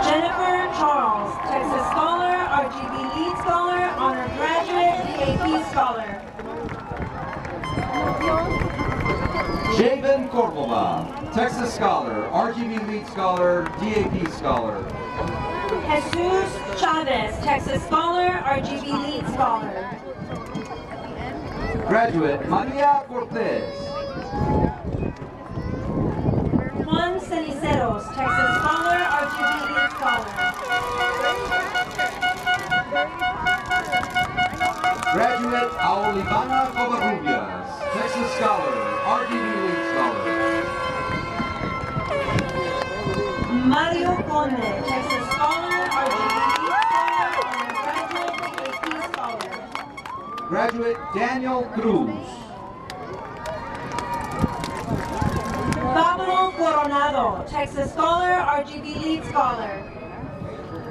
Jennifer Charles, Texas Scholar, RGB Lead Scholar, Honor Graduate, DAP Scholar. Javen Cordova, Texas Scholar, RGB Lead Scholar, DAP Scholar. Jesus Chavez, Texas Scholar, RGB Lead Scholar. Graduate Maria Cortez. Juan Ceniceros, Texas Scholar, RGB Lead Scholar. Graduate Aolivana Covarrubias, Texas Scholar, RGB Lead Scholar. Mario Conde, Texas Scholar, RGB Lead Scholar, Honor Graduate, DAP Scholar. Graduate Daniel Cruz. Pablo Coronado, Texas Scholar, RGB Lead Scholar.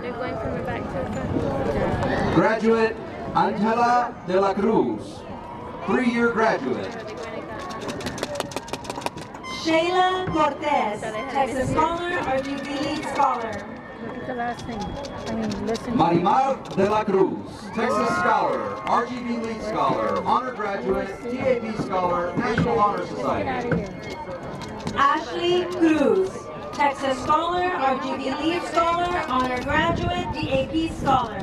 They're going from the back to the front. Graduate Angela de la Cruz, 3-year graduate. Sheila Cortez, Texas Scholar, RGB Lead Scholar. Look at the last thing. I mean, listen. Marimar de la Cruz, Texas Scholar, RGB Lead Scholar, Honor Graduate, DAP Scholar, National Honor Get out Society. of here. Ashley Cruz, Texas Scholar, RGB Lead Scholar, Honor Graduate, DAP Scholar.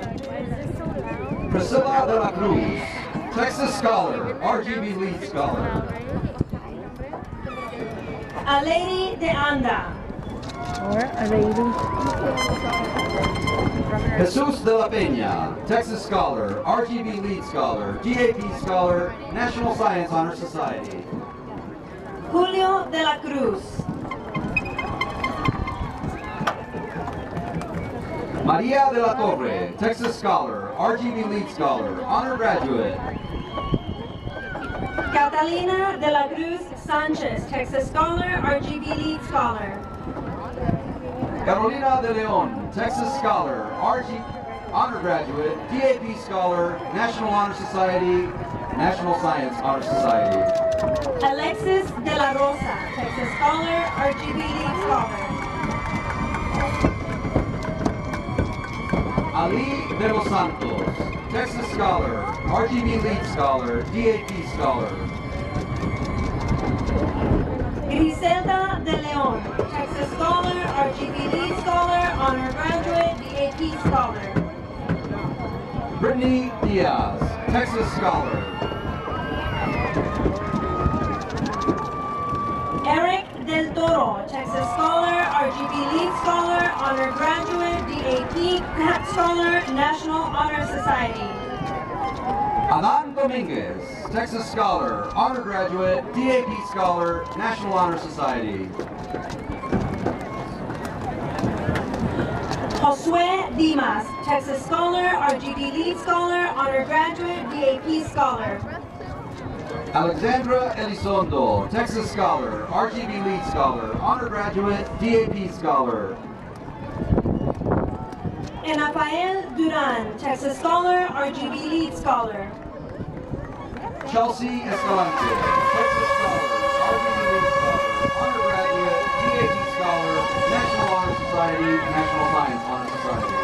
Priscilla de la Cruz, Texas Scholar, RGB Lead Scholar. A Lady de Anda. Or a lady. Jesus de la Peña, Texas Scholar, RGB Lead Scholar, DAP Scholar, National Science Honor Society. Julio de la Cruz. Maria de la Torre, Texas Scholar, RGB Lead Scholar, Honor Graduate. Catalina de la Cruz Sanchez, Texas Scholar, RGB Lead Scholar. Carolina de Leon, Texas Scholar, Honor Graduate, DAP Scholar, National Honor Society, National Science Honor Society. Alexis de la Rosa, Texas Scholar, RGB Lead Scholar. Ali de los Santos, Texas Scholar, RGB Lead Scholar, DAP Scholar. Griselda de Leon, Texas Scholar, RGB Lead Scholar, Honor Graduate, DAP Scholar. Brittany Diaz, Texas Scholar. Eric del Toro, Texas Scholar, RGB Lead Scholar, Honor Graduate, DAP Scholar, National Honor Society. Adan Dominguez, Texas Scholar, Honor Graduate, DAP Scholar, National Honor Society. Josue Dimas, Texas Scholar, RGB Lead Scholar, Honor Graduate, DAP Scholar. Alexandra Elizondo, Texas Scholar, RGB Lead Scholar, Honor Graduate, DAP Scholar. And Rafael Duran, Texas Scholar, RGB Lead Scholar. Chelsea Escalante, Texas Scholar, RGB Lead Scholar, Honor Graduate, DAP Scholar, National Honor Society, National Science Honor Society.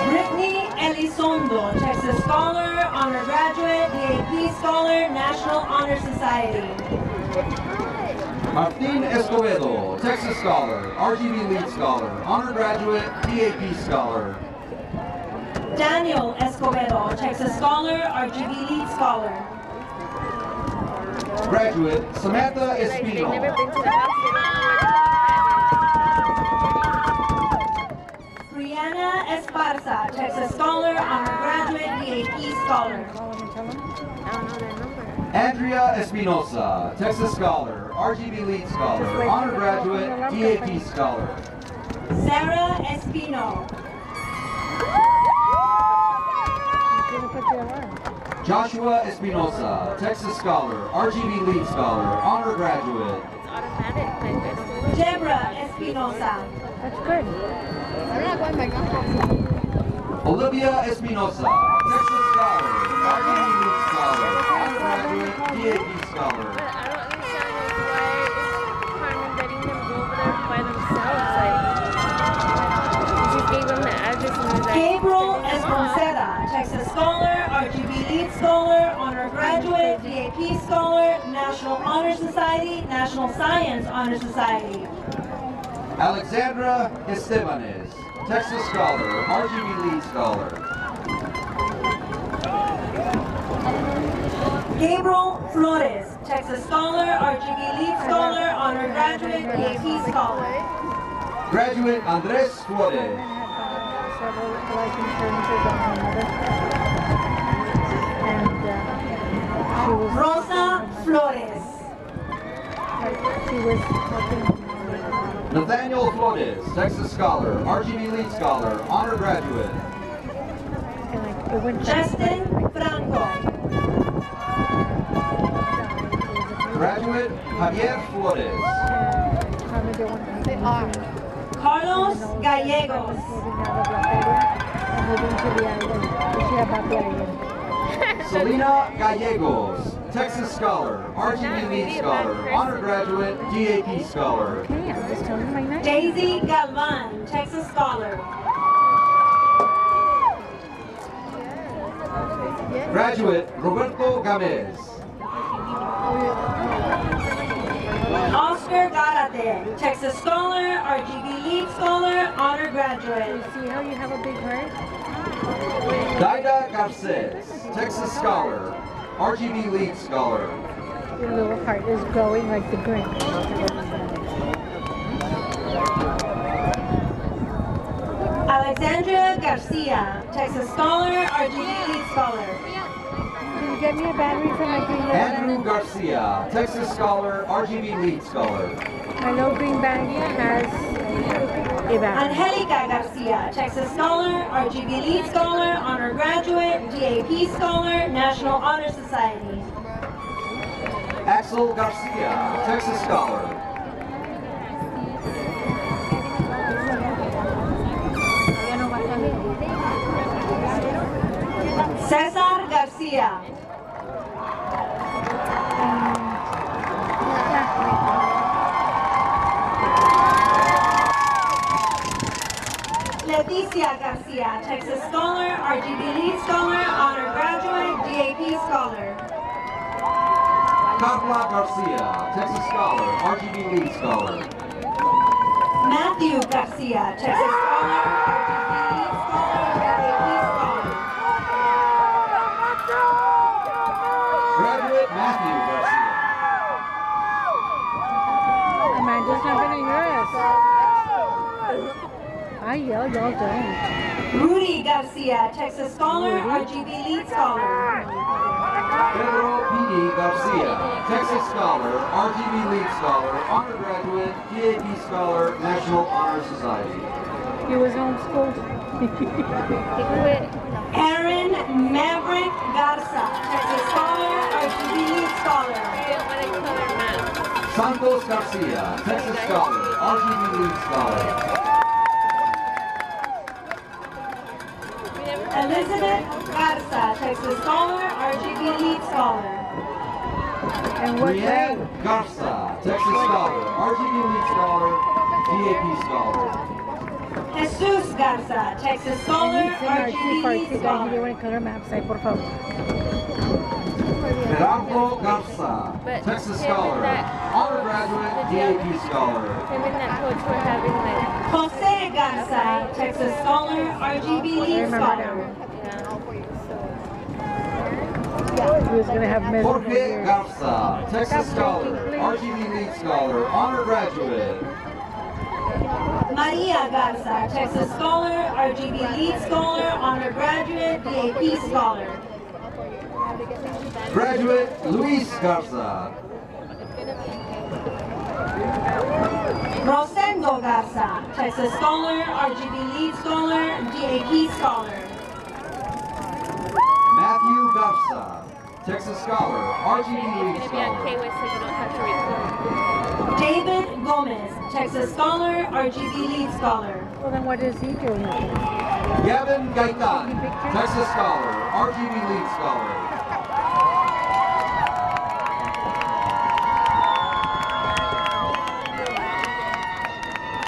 Brittany Elizondo, Texas Scholar, Honor Graduate, DAP Scholar, National Honor Society. Martin Escobedo, Texas Scholar, RGB Lead Scholar, Honor Graduate, DAP Scholar. Daniel Escobedo, Texas Scholar, RGB Lead Scholar. Graduate, Samantha Espino. Brianna Esparza, Texas Scholar, Honor Graduate, DAP Scholar. Andrea Espinosa, Texas Scholar, RGB Lead Scholar, Honor Graduate, DAP Scholar. Sarah Espino. Joshua Espinosa, Texas Scholar, RGB Lead Scholar, Honor Graduate. Deborah Espinosa. That's good. Olivia Espinosa, Texas Scholar, RGB Lead Scholar, Honor Graduate, DAP Scholar. I don't understand why is Carmen letting them go over there by themselves. Like, he just gave them the address and was like, Gabriel Esponceda, Texas Scholar, RGB Lead Scholar, Honor Graduate, DAP Scholar, National Honor Society, National Science Honor Society. Alexandra Estebanez, Texas Scholar, RGB Lead Scholar. Gabriel Flores, Texas Scholar, RGB Lead Scholar, Honor Graduate, DAP Scholar. Graduate Andres Flores. Several life insurances on her mother. And she was... Rosa Flores. She was helping... Nathaniel Flores, Texas Scholar, RGB Lead Scholar, Honor Graduate. And like, it went Justin Franco. Graduate Javier Flores. They are. Carlos Gallegos. Selena Gallegos, Texas Scholar, RGB Lead Scholar, Honor Graduate, DAP Scholar. Daisy Galvan, Texas Scholar. Graduate Roberto Gamez. Oscar Garate, Texas Scholar, RGB Lead Scholar, Honor Graduate. You see how you have a big heart? Daida Garces, Texas Scholar, RGB Lead Scholar. Your little heart is growing like the Grinch. Alexandria Garcia, Texas Scholar, RGB Lead Scholar. Can you get me a battery for my green bag? Andrew Garcia, Texas Scholar, RGB Lead Scholar. I know Green Bag has a battery. Angelica Garcia, Texas Scholar, RGB Lead Scholar, Honor Graduate, DAP Scholar, National Honor Society. Axel Garcia, Texas Scholar. Cesar Garcia. Leticia Garcia, Texas Scholar, RGB Lead Scholar, Honor Graduate, DAP Scholar. Carla Garcia, Texas Scholar, RGB Lead Scholar. Matthew Garcia, Texas Scholar, RGB Lead Scholar, DAP Scholar. Graduate Matthew Garcia. Amanda's not going to hear us. I yell, y'all don't. Rudy Garcia, Texas Scholar, RGB Lead Scholar. Pedro P.D. Garcia, Texas Scholar, RGB Lead Scholar, Honor Graduate, DAP Scholar, National Honor Society. He was homeschooled. Aaron Maverick Garza, Texas Scholar, RGB Lead Scholar. Santos Garcia, Texas Scholar, RGB Lead Scholar. Elizabeth Garza, Texas Scholar, RGB Lead Scholar. And what Brienne Garza, Texas Scholar, RGB Lead Scholar, DAP Scholar. Jesus Garza, Texas Scholar, RGB Lead Scholar. Color maps, por favor. Gerardo Garza, Texas Scholar, undergraduate, DAP Scholar. Him and that coach were having like... Jose Garza, Texas Scholar, RGB Lead Scholar. He was going to have miserable Jorge years. Garza, Texas Scholar, RGB Lead Scholar, undergraduate. Maria Garza, Texas Scholar, RGB Lead Scholar, undergraduate, DAP Scholar. Graduate Luis Garza. Rosendo Garza, Texas Scholar, RGB Lead Scholar, DAP Scholar. Matthew Garza, Texas Scholar, RGB Lead It's gonna be on Scholar. K-Way so you don't have to record. David Gomez, Texas Scholar, RGB Lead Scholar. Well, then what is he doing? Gavin Gaitan, Texas Scholar, RGB Lead Scholar.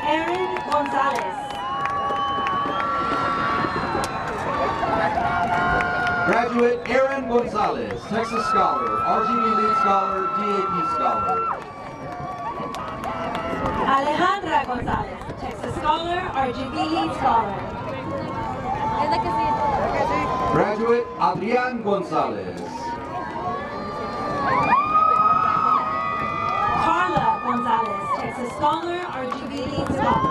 Aaron Gonzalez. Graduate Aaron Gonzalez, Texas Scholar, RGB Lead Scholar, DAP Scholar. Alejandra Gonzalez, Texas Scholar, RGB Lead Scholar. Graduate Adrian Gonzalez. Carla Gonzalez, Texas Scholar, RGB Lead Scholar.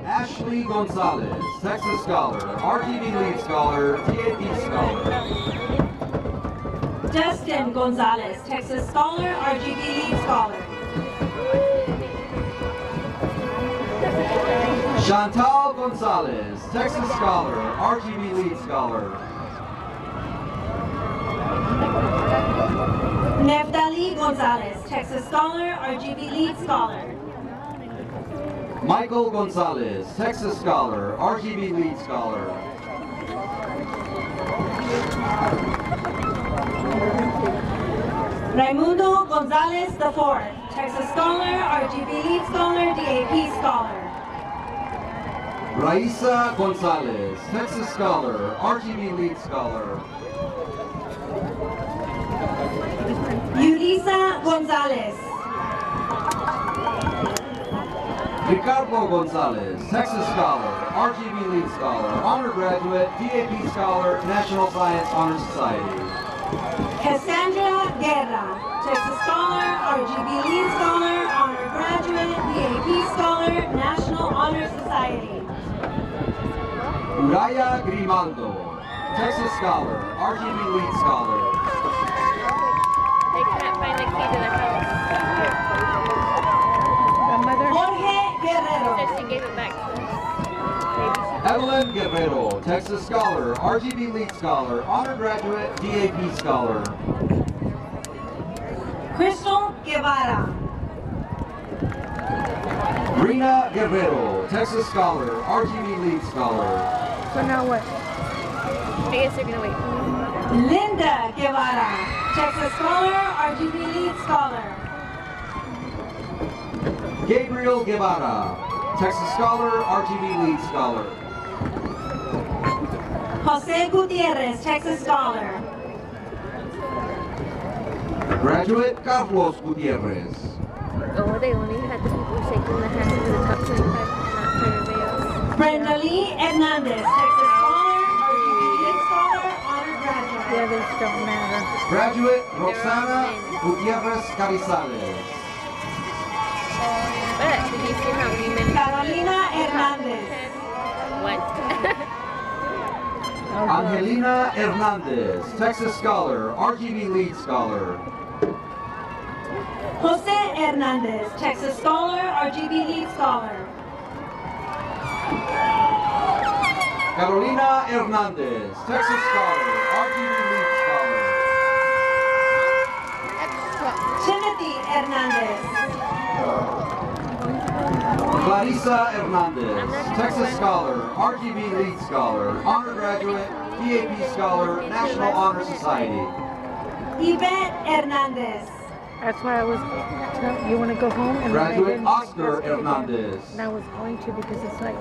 Ashley Gonzalez, Texas Scholar, RGB Lead Scholar, DAP Scholar. Justin Gonzalez, Texas Scholar, RGB Lead Scholar. Chantal Gonzalez, Texas Scholar, RGB Lead Scholar. Neftali Gonzalez, Texas Scholar, RGB Lead Scholar. Michael Gonzalez, Texas Scholar, RGB Lead Scholar. Raimundo Gonzalez IV, Texas Scholar, RGB Lead Scholar, DAP Scholar. Raisa Gonzalez, Texas Scholar, RGB Lead Scholar. Yulisa Gonzalez. Ricardo Gonzalez, Texas Scholar, RGB Lead Scholar, undergraduate, DAP Scholar, National Science Honor Society. Cassandra Guerra, Texas Scholar, RGB Lead Scholar, undergraduate, DAP Scholar, National Honor Society. Uraya Grimaldo, Texas Scholar, RGB Lead Scholar. They can't find the key to the house. Jorge Guerrero. She said she gave it back to us. Evelyn Guerrero, Texas Scholar, RGB Lead Scholar, undergraduate, DAP Scholar. Crystal Guevara. Rena Guerrero, Texas Scholar, RGB Lead Scholar. So now what? I guess they're gonna wait. Linda Guevara, Texas Scholar, RGB Lead Scholar. Gabriel Guevara, Texas Scholar, RGB Lead Scholar. Jose Gutierrez, Texas Scholar. Graduate Carlos Gutierrez. Oh, they only had the people shaking the hands of the top 25, not for everybody else. Brenda Lee Hernandez, Texas Scholar, RGB Lead Scholar, honor graduate. The others don't matter. Graduate Roxana Gutierrez Carizales. But did you see how many Carolina Hernandez. What? Angelina Hernandez, Texas Scholar, RGB Lead Scholar. Jose Hernandez, Texas Scholar, RGB Lead Scholar. Carolina Hernandez, Texas Scholar, RGB Lead Scholar. Timothy Hernandez. Clarissa Hernandez, Texas Scholar, RGB Lead Scholar, undergraduate, DAP Scholar, National Honor Society. Yvette Hernandez. That's why I was, you want to go home? And Graduate Oscar Hernandez. And I was going to because it's like,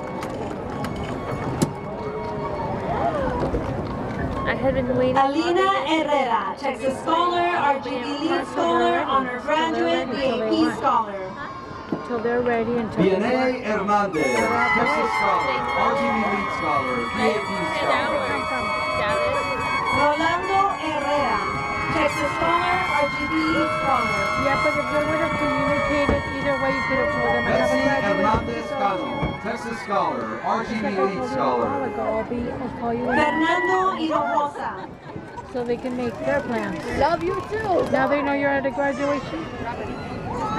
I had been waiting. Alina Herrera, Texas Scholar, RGB Lead Scholar, Honor Graduate, DAP Scholar. Until they're ready. Until Vianney Hernandez, Texas Scholar, RGB Lead Scholar, DAP Scholar. Rolando Herrera, Texas Scholar, RGB Lead Scholar. Yeah, but if they would have communicated either way, you could have told them I Betsy have a Hernandez graduation. Cano, Texas Scholar, RGB Lead Scholar. I'll call you Fernando Hinojosa. so they can make their plans. Love you too. Now they know you're at a graduation.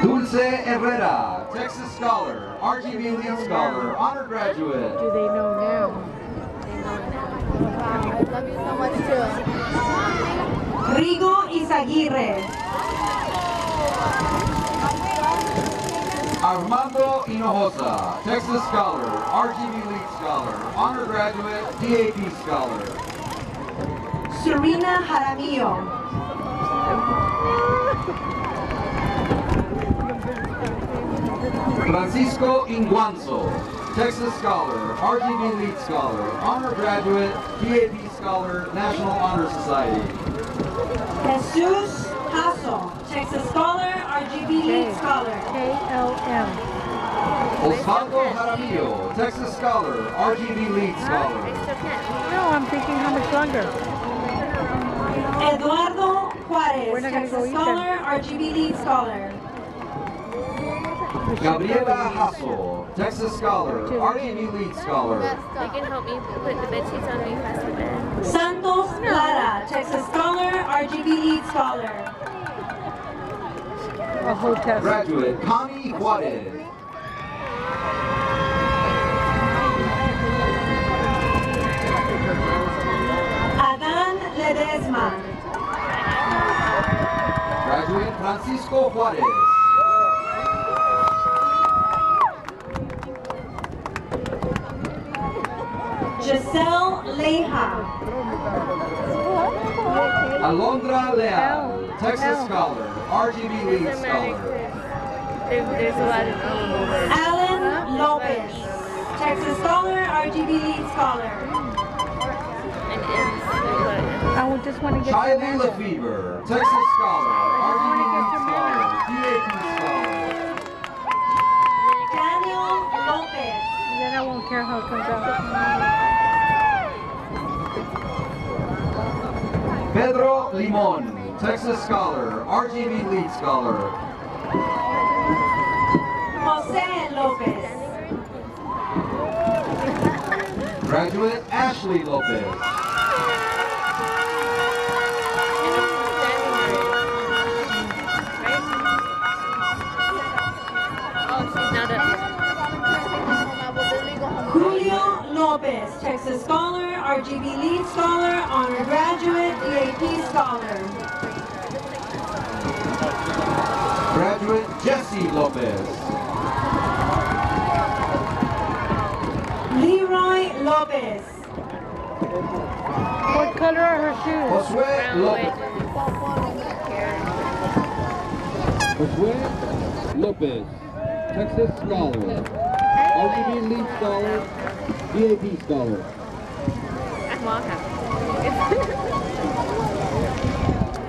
Dulce Herrera, Texas Scholar, RGB Lead Scholar, Honor Graduate. Do they know now? I love you so much too. Rigo Izaguirre. Armando Hinojosa, Texas Scholar, RGB Lead Scholar, Honor Graduate, DAP Scholar. Serena Jaramillo. Francisco Inguanzo, Texas Scholar, RGB Lead Scholar, Honor Graduate, DAP Scholar, National Honor Society. Jesus Hasso, Texas Scholar, RGB Lead Scholar. KLM. Osvaldo Jaramillo, Texas Scholar, RGB Lead Scholar. No, I'm thinking how much longer. Eduardo Juarez, We're not gonna go Texas eat Scholar, RGB Lead Scholar. Gabriela Hasso, Texas Scholar, RGB Lead Scholar. They can help me put the bed sheets on me past the bed. Santos Lara, Texas Scholar, RGB Lead Scholar. A whole test. Graduate Connie Juarez. Adán Ledesma. Graduate Francisco Juarez. Giselle Leja. Alondra Leal, Texas Scholar, RGB Lead Scholar. There's a lot of these. Alan Lopez, Texas Scholar, RGB Lead Scholar. I would just want to get Shiley your answer. Lefevre, Texas Scholar, RGB Lead Scholar, DAP Scholar. Daniel Lopez. Then I won't care how it comes out. Pedro Limon, Texas Scholar, RGB Lead Scholar. Jose Lopez. Graduate Ashley Lopez. Julio Lopez, Texas Scholar, RGB Lead Scholar, Honor Graduate, DAP Scholar. Graduate Jesse Lopez. Leroy Lopez. What color are her shoes? Josue Lopez. Josue Lopez, Texas Scholar, RGB Lead Scholar, DAP Scholar.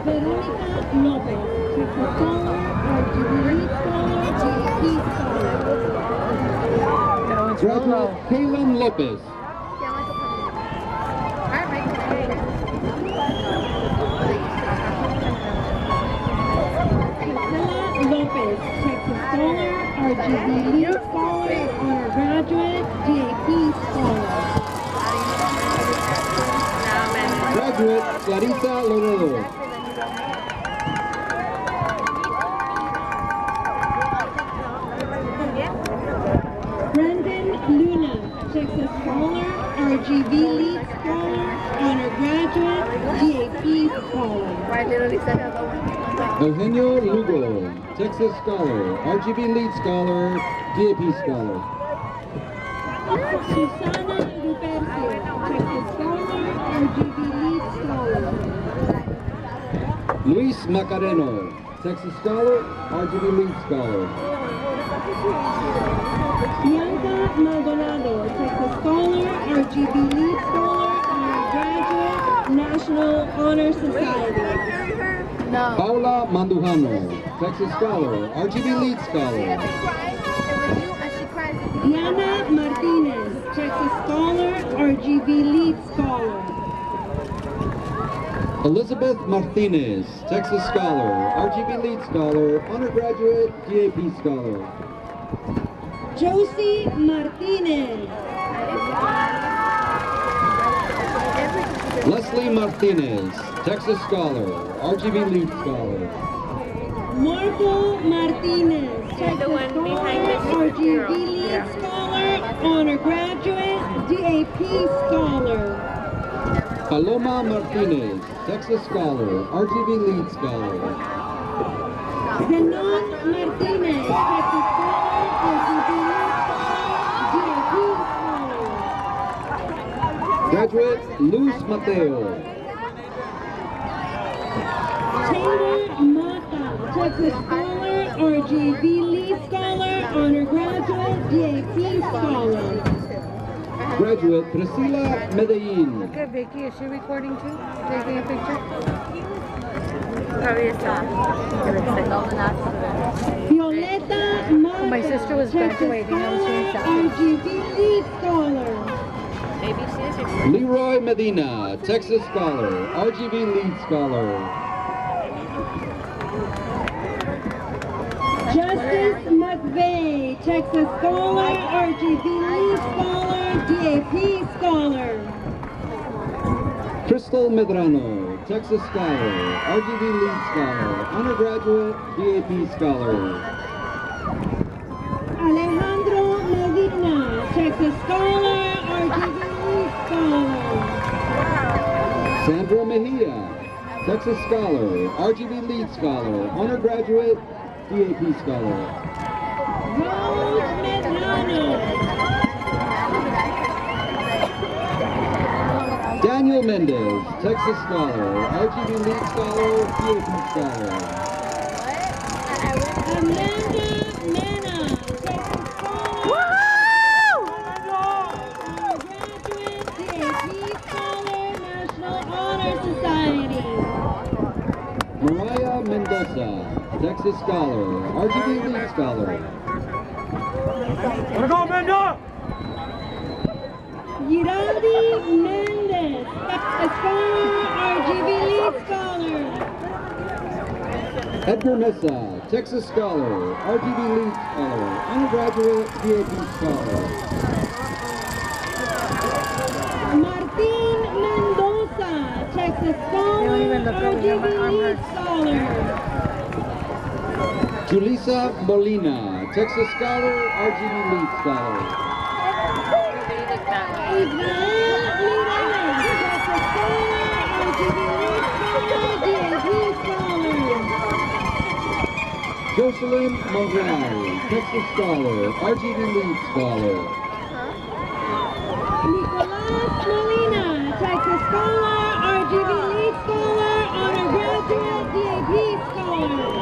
Veronica Lopez, Texas Scholar, RGB Lead Scholar, DAP Scholar. Graduate Kaylin Lopez. Lopez, Texas Scholar, RGB Lead Scholar, Honor Graduate, DAP Scholar. Graduate Clarissa Loredo. Brandon Luna, Texas Scholar, RGB Lead Scholar, Honor Graduate, DAP Scholar. Eugenio Lugo, Texas Scholar, RGB Lead Scholar, DAP Scholar. Susana Lupercio, Texas Scholar, RGB Lead Scholar. Luis Macareno, Texas Scholar, RGB Lead Scholar. Bianca Maldonado, Texas Scholar, RGB Lead Scholar, Honor Graduate, National Honor Society. Paula Mandujano, Texas Scholar, RGB Lead Scholar. Diana Martinez, Texas Scholar, RGB Lead Scholar. Elizabeth Martinez, Texas Scholar, RGB Lead Scholar, Undergraduate, DAP Scholar. Josie Martinez. Leslie Martinez, Texas Scholar, RGB Lead Scholar. Marco Martinez, Texas Scholar, RGB Lead Scholar, Honor Graduate, DAP Scholar. Paloma Martinez, Texas Scholar, RGB Lead Scholar. Zenon Martinez, Texas Scholar, RGB Lead Scholar, DAP Scholar. Graduate, Luz Mateo. Taylor Mata, Texas Scholar, RGB Lead Scholar, Honor Graduate, DAP Scholar. Graduate, Priscilla Medellin. Look at Vicky. Is she recording too? Taking a picture? Probably a song. Violeta Mata, My sister was graduating. I was doing something. RGB Lead Scholar. Maybe she is Leroy Medina, Texas Scholar, RGB Lead Scholar. Justice McVeigh, Texas Scholar, RGB Lead Scholar, DAP Scholar. Crystal Medrano, Texas Scholar, RGB Lead Scholar, Undergraduate, DAP Scholar. Alejandro Medina, Texas Scholar, RGB Lead Scholar. Sandra Mejia, Texas Scholar, RGB Lead Scholar, Undergraduate, DAP Scholar. Rose Medrano. Daniel Mendez, Texas Scholar, RGB Lead Scholar, DAP Scholar. Amanda Mena, Texas Scholar. Graduate, DAP Scholar, National Honor Society. Mariah Mendoza, Texas Scholar, RGB Lead Scholar. Giraldi Mendez, Texas Scholar, RGB Lead Scholar. Edgar Mesa, Texas Scholar, RGB Lead Scholar, Undergraduate, DAP Scholar. Martin Mendoza, Texas Scholar, RGB Lead Scholar. Julissa Molina, Texas Scholar, RGB Lead Scholar. Israel Mireles, Texas Scholar, RGB Lead Scholar, DAP Scholar. Jocelyn Monreal, Texas Scholar, RGB Lead Scholar. Nicolas Molina, Texas Scholar, RGB Lead Scholar, Honor Graduate, DAP Scholar.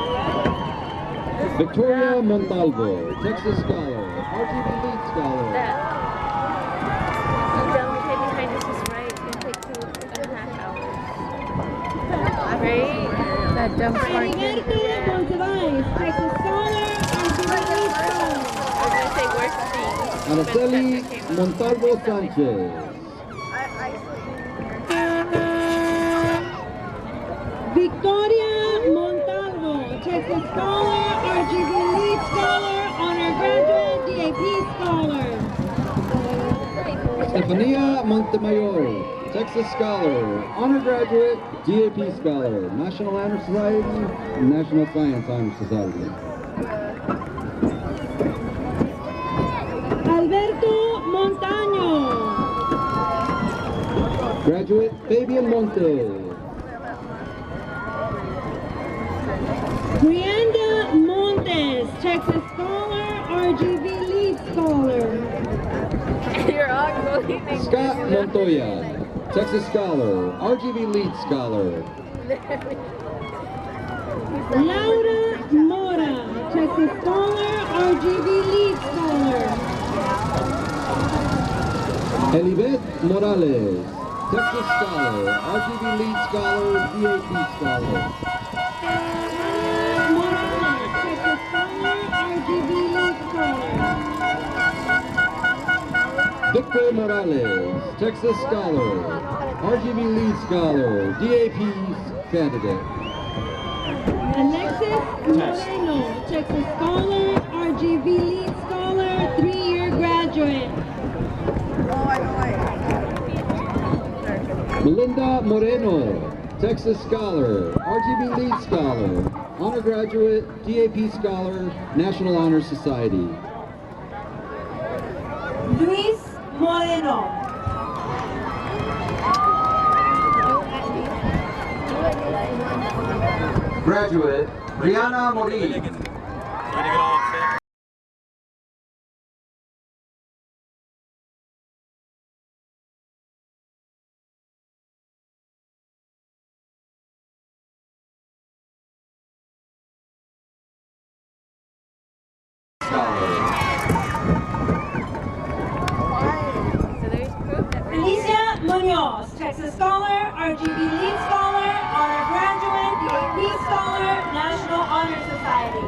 Victoria Montalvo, Texas Scholar, RGB Lead Scholar. That dumb smart kid. Heriberto Montevides, Texas Scholar, RGB Lead Scholar. Araceli Montalvo Sanchez. Victoria Montalvo, Texas Scholar, RGB Lead Scholar, Honor Graduate, DAP Scholar. Estefania Montemayor, Texas Scholar, Honor Graduate, DAP Scholar, National Honor Society, and National Science Honor Society. Alberto Montaño. Graduate, Fabian Montes. Brianda Montes, Texas Scholar, RGB Lead Scholar. You're all going. Scott Montoya, Texas Scholar, RGB Lead Scholar. Laura Mora, Texas Scholar, RGB Lead Scholar. Elibet Morales, Texas Scholar, RGB Lead Scholar, DAP Scholar. Victor Morales, Texas Scholar, RGB Lead Scholar, DAP candidate. Alexis Moreno, Texas Scholar, RGB Lead Scholar, 3-year graduate. Melinda Moreno, Texas Scholar, RGB Lead Scholar, Honor Graduate, DAP Scholar, National Honor Society. Luis Moreno. Graduate, Brianna Morin. Alicia Munoz, Texas Scholar, RGB Lead Scholar, Honor Graduate, DAP Scholar, National Honor Society.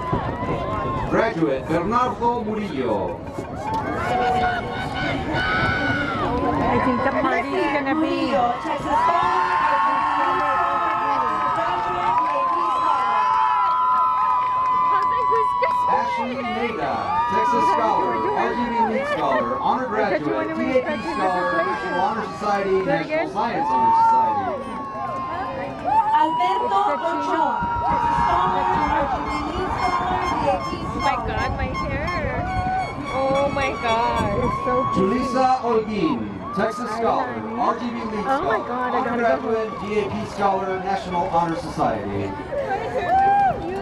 Graduate, Bernardo Murillo. I think the party is gonna be. Murillo, Texas Scholar, Ashley Neda, Texas Scholar, RGB Lead Scholar, Honor Graduate, DAP Scholar, National Honor Society, National Science Honor Society. Alberto Ochoa, Texas Scholar, RGB Lead Scholar, DAP Scholar. Oh my god, my hair. Oh my god. It's so cute. Julissa Olguin, Texas Scholar, RGB Lead Oh my Scholar, God, I Honor gotta go Graduate, DAP Scholar, National Honor Society.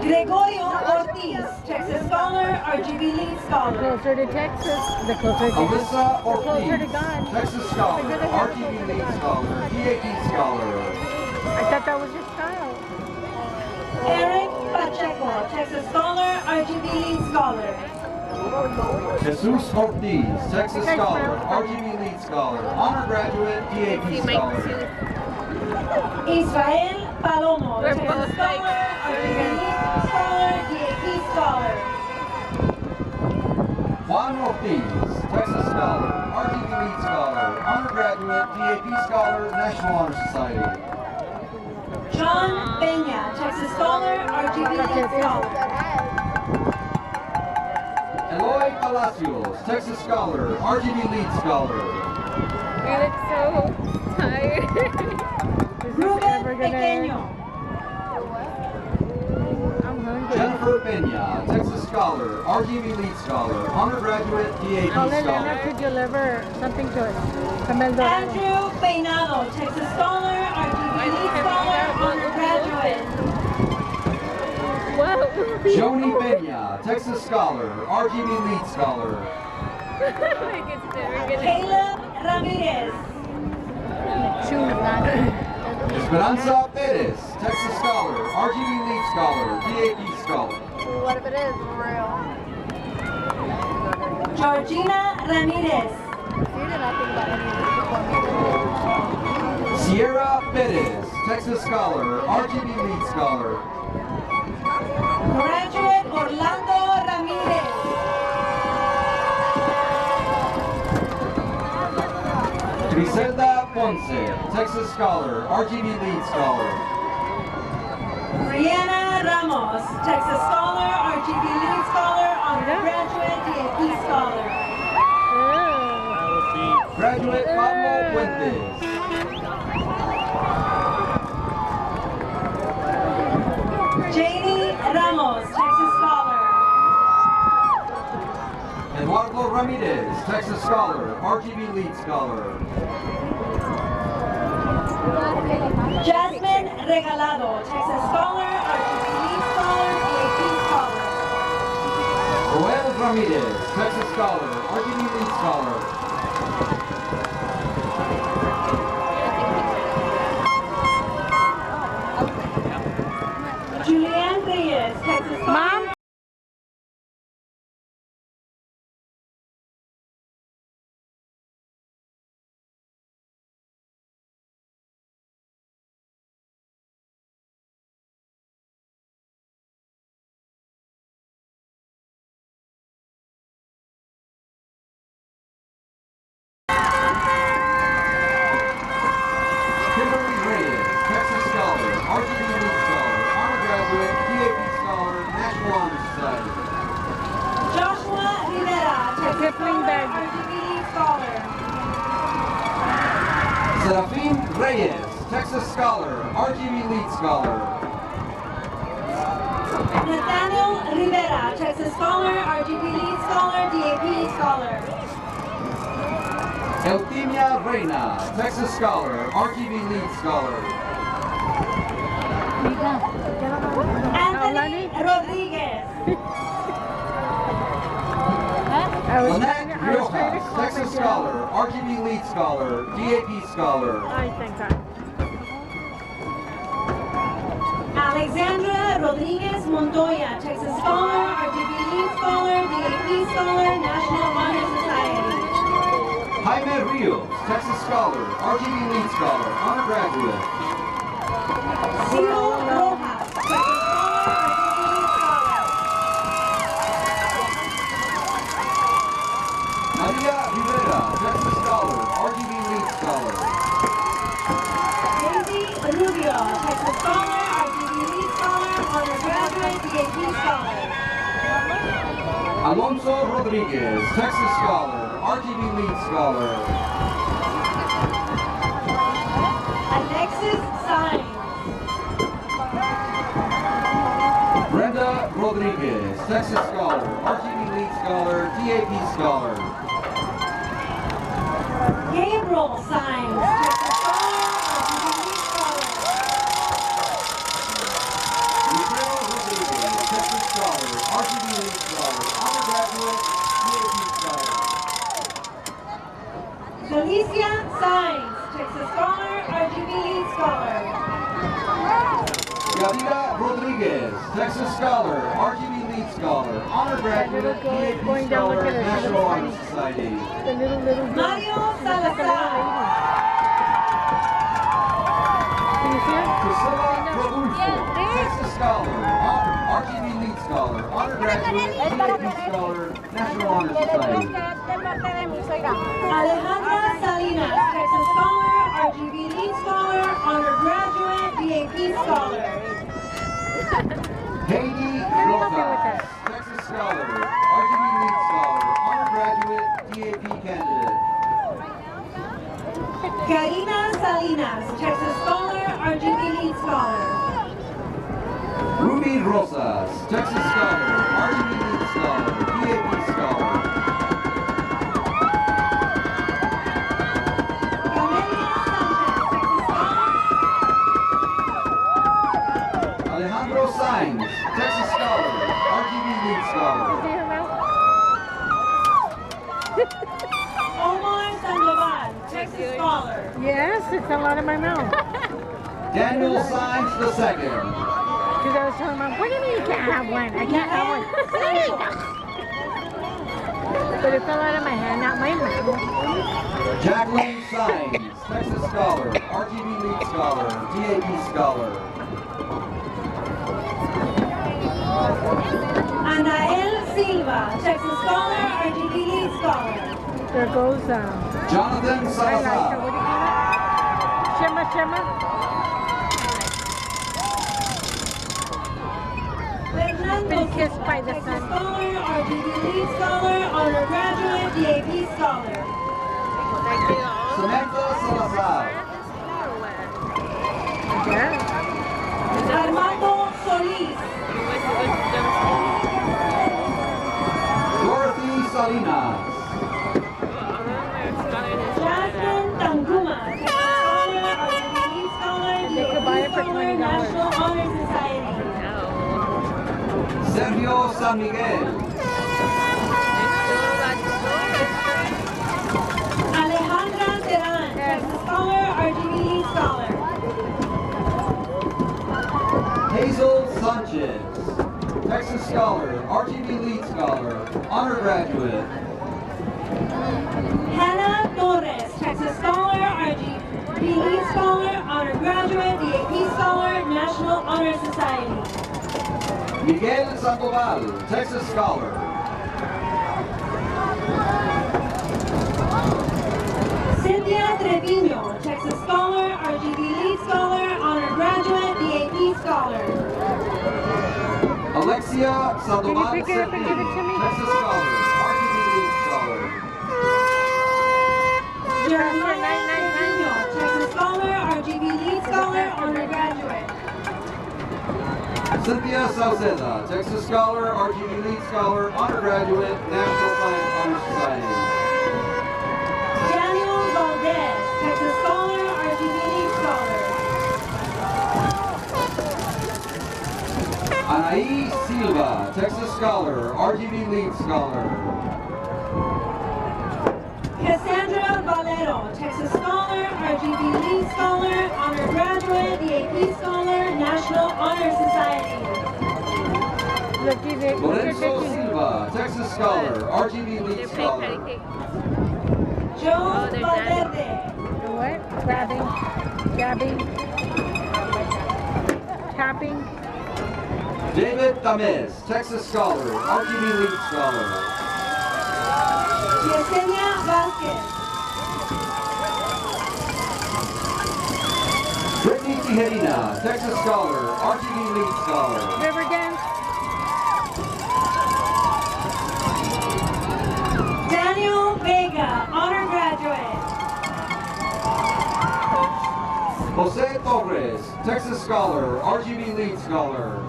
Gregorio Ortiz, Texas Scholar, RGB Lead The Scholar. closer to Texas, the closer to Alyssa the closer to Ortiz, God. Texas Scholar, RGB Lead Scholar, DAP Scholar. I thought that was your style. Eric Pacheco, Texas Scholar, RGB Lead Scholar. Jesus Ortiz, Texas Scholar, RGB Lead Scholar, Honor Graduate, DAP Scholar. Israel Palomo, We're Texas both Scholar, RGB Lead Scholar, DAP Scholar. Juan Ortiz, Texas Scholar, RGB Lead Scholar, Honor Graduate, DAP Scholar, National Honor Society. John Peña, Texas Scholar, RGB Lead Scholar. Eloy Palacios, Texas Scholar, RGB Lead Scholar. You look so tired. Ruben Pequeño. I'm hungry. Jennifer Peña, Texas Scholar, RGB Lead Scholar, Honor Graduate, DAP I'll let Scholar. Anna to deliver something to us. From El Dorado. Andrew Peinado, Texas Scholar, RGB Lead Scholar, Honor Graduate. Whoa. Joni Peña, Texas Scholar, RGB Lead Scholar. Like it's never gonna. Caleb Ramirez. Esperanza Perez, Texas Scholar, RGB Lead Scholar, DAP Scholar. What if it is for real? Georgina Ramirez. You did not think about any of this before. Sierra Perez, Texas Scholar, RGB Lead Scholar. Graduate Orlando Ramirez. Griselda Ponce, Texas Scholar, RGB Lead Scholar. Brianna Ramos, Texas Scholar, RGB Lead Scholar, Honor Graduate, DAP Scholar. Graduate Pablo Puentes. Janie Ramos, Texas Scholar. Eduardo Ramirez, Texas Scholar, RGB Lead Scholar. Jasmine Regalado, Texas Scholar, RGB Lead Scholar, DAP Scholar. Joel Ramirez, Texas Scholar, RGB Lead Scholar. Julianne Reyes, Texas Scholar. sling bag. RGB Scholar. Serafin Reyes, Texas Scholar, RGB Lead Scholar. Nathaniel Rivera, Texas Scholar, RGB Lead Scholar, DAP Scholar. Eltimia Reina, Texas Scholar, RGB Lead Scholar. Anthony Rodriguez. Lynette Riojas, Texas Scholar, RGB Lead Scholar, DAP Scholar. I think that. Alexandra Rodriguez Montoya, Texas Scholar, RGB Lead Scholar, DAP Scholar, National Honor Society. Jaime Rios, Texas Scholar, RGB Lead Scholar, Honor Graduate. Ciro Rojas, Texas Scholar, RGB Lead Scholar. Maria Rivera, Texas Scholar, RGB Lead Scholar. Daisy Rubio, Texas Scholar, RGB Lead Scholar, Honor Graduate, DAP Scholar. Alonso Rodriguez, Texas Scholar, RGB Lead Scholar. Alexis Sainz. Brenda Rodriguez, Texas Scholar, RGB Lead Scholar, DAP Scholar. Gabriel Sainz, Texas Scholar, RGB Lead Scholar. Michelle Rodriguez, Texas Scholar, RGB Lead Scholar, Honor Graduate, DAP Scholar. Felicia Sainz, Texas Scholar, RGB Lead Scholar. Yadira Rodriguez, Texas Scholar, RGB Lead Scholar, Honor Graduate, DAP Scholar, National Honor Society. The little Mario Salazar. Can you see it? Priscilla Rodulfo, Texas Scholar, RGB Lead Scholar, Honor Graduate, DAP Scholar, National Honor Society. Alejandra Salinas, Texas Scholar, RGB Lead Scholar, Honor Graduate, DAP Scholar. Heidi Rojas, Texas Scholar, RGB Lead Scholar, Honor Graduate, DAP Candidate. Karina Salinas, Texas Scholar, RGB Lead Scholar. Ruby Rosas, Texas Scholar, RGB Lead Scholar, DAP Scholar. Camelia Sanchez, Texas Scholar. Alejandro Sainz, Texas Scholar, RGB Lead Scholar. Omar Sandoval, Texas Scholar. Yes, it's a lot in my mouth. Daniel Sainz II. Because I was telling Mom, what do you mean you can't have one? I can't have one. But it fell out of my hand, not my mouth. Jacqueline Sainz, Texas Scholar, RGB Lead Scholar, DAP Scholar. Anael Silva, Texas Scholar, RGB Lead Scholar. There goes, Jonathan highlighter, Salazar. what do you call it? Shimmer. Fernando Been kissed by the Texas sun. Scholar, RGB Lead Scholar, Honor Graduate, DAP Scholar. Samantha Salazar. Yeah. Armando Solis. Dorothy Salinas. Jasmine Tanguma, Texas Scholar, RGB Lead Scholar, They could buy it DAP for Scholar, $20. National Honor Society. Sergio San Miguel. Alejandra Teran, Texas Scholar, RGB Lead Scholar. Hazel Sanchez, Texas Scholar, RGB Lead Scholar, Honor Graduate. Hannah Torres, Texas Scholar, RGB Lead Scholar, Honor Graduate, DAP Scholar, National Honor Society. Miguel Sandoval, Texas Scholar. Cynthia Treviño, Texas Scholar, RGB Lead Scholar, Honor Graduate, DAP Scholar. Alexia Sandoval Can you pick it up and give it to me? Texas Scholar, RGB Lead Scholar. Jeremiah Trevino, Texas Scholar, RGB Lead Scholar, undergraduate. Cynthia Sauceda, Texas Scholar, RGB Lead Scholar, undergraduate, National Science Honor Society. Daniel Valdez, Texas Scholar, RGB Lead Scholar. Anaí Silva, Texas Scholar, RGB Lead Scholar. Cassandra Valero, Texas Scholar, RGB Lead Scholar, undergraduate, DAP Scholar, National Honor Society. Lorenzo Silva, Texas Scholar, RGB Lead Scholar. Joe Valverde. What? Grabbing, jabbing, tapping. David Tamez, Texas Scholar, RGB Lead Scholar. Yesenia Vázquez. Brittany Tijerina, Texas Scholar, RGB Lead Scholar. River dance. Daniel Vega, honor graduate. Jose Torres, Texas Scholar, RGB Lead Scholar.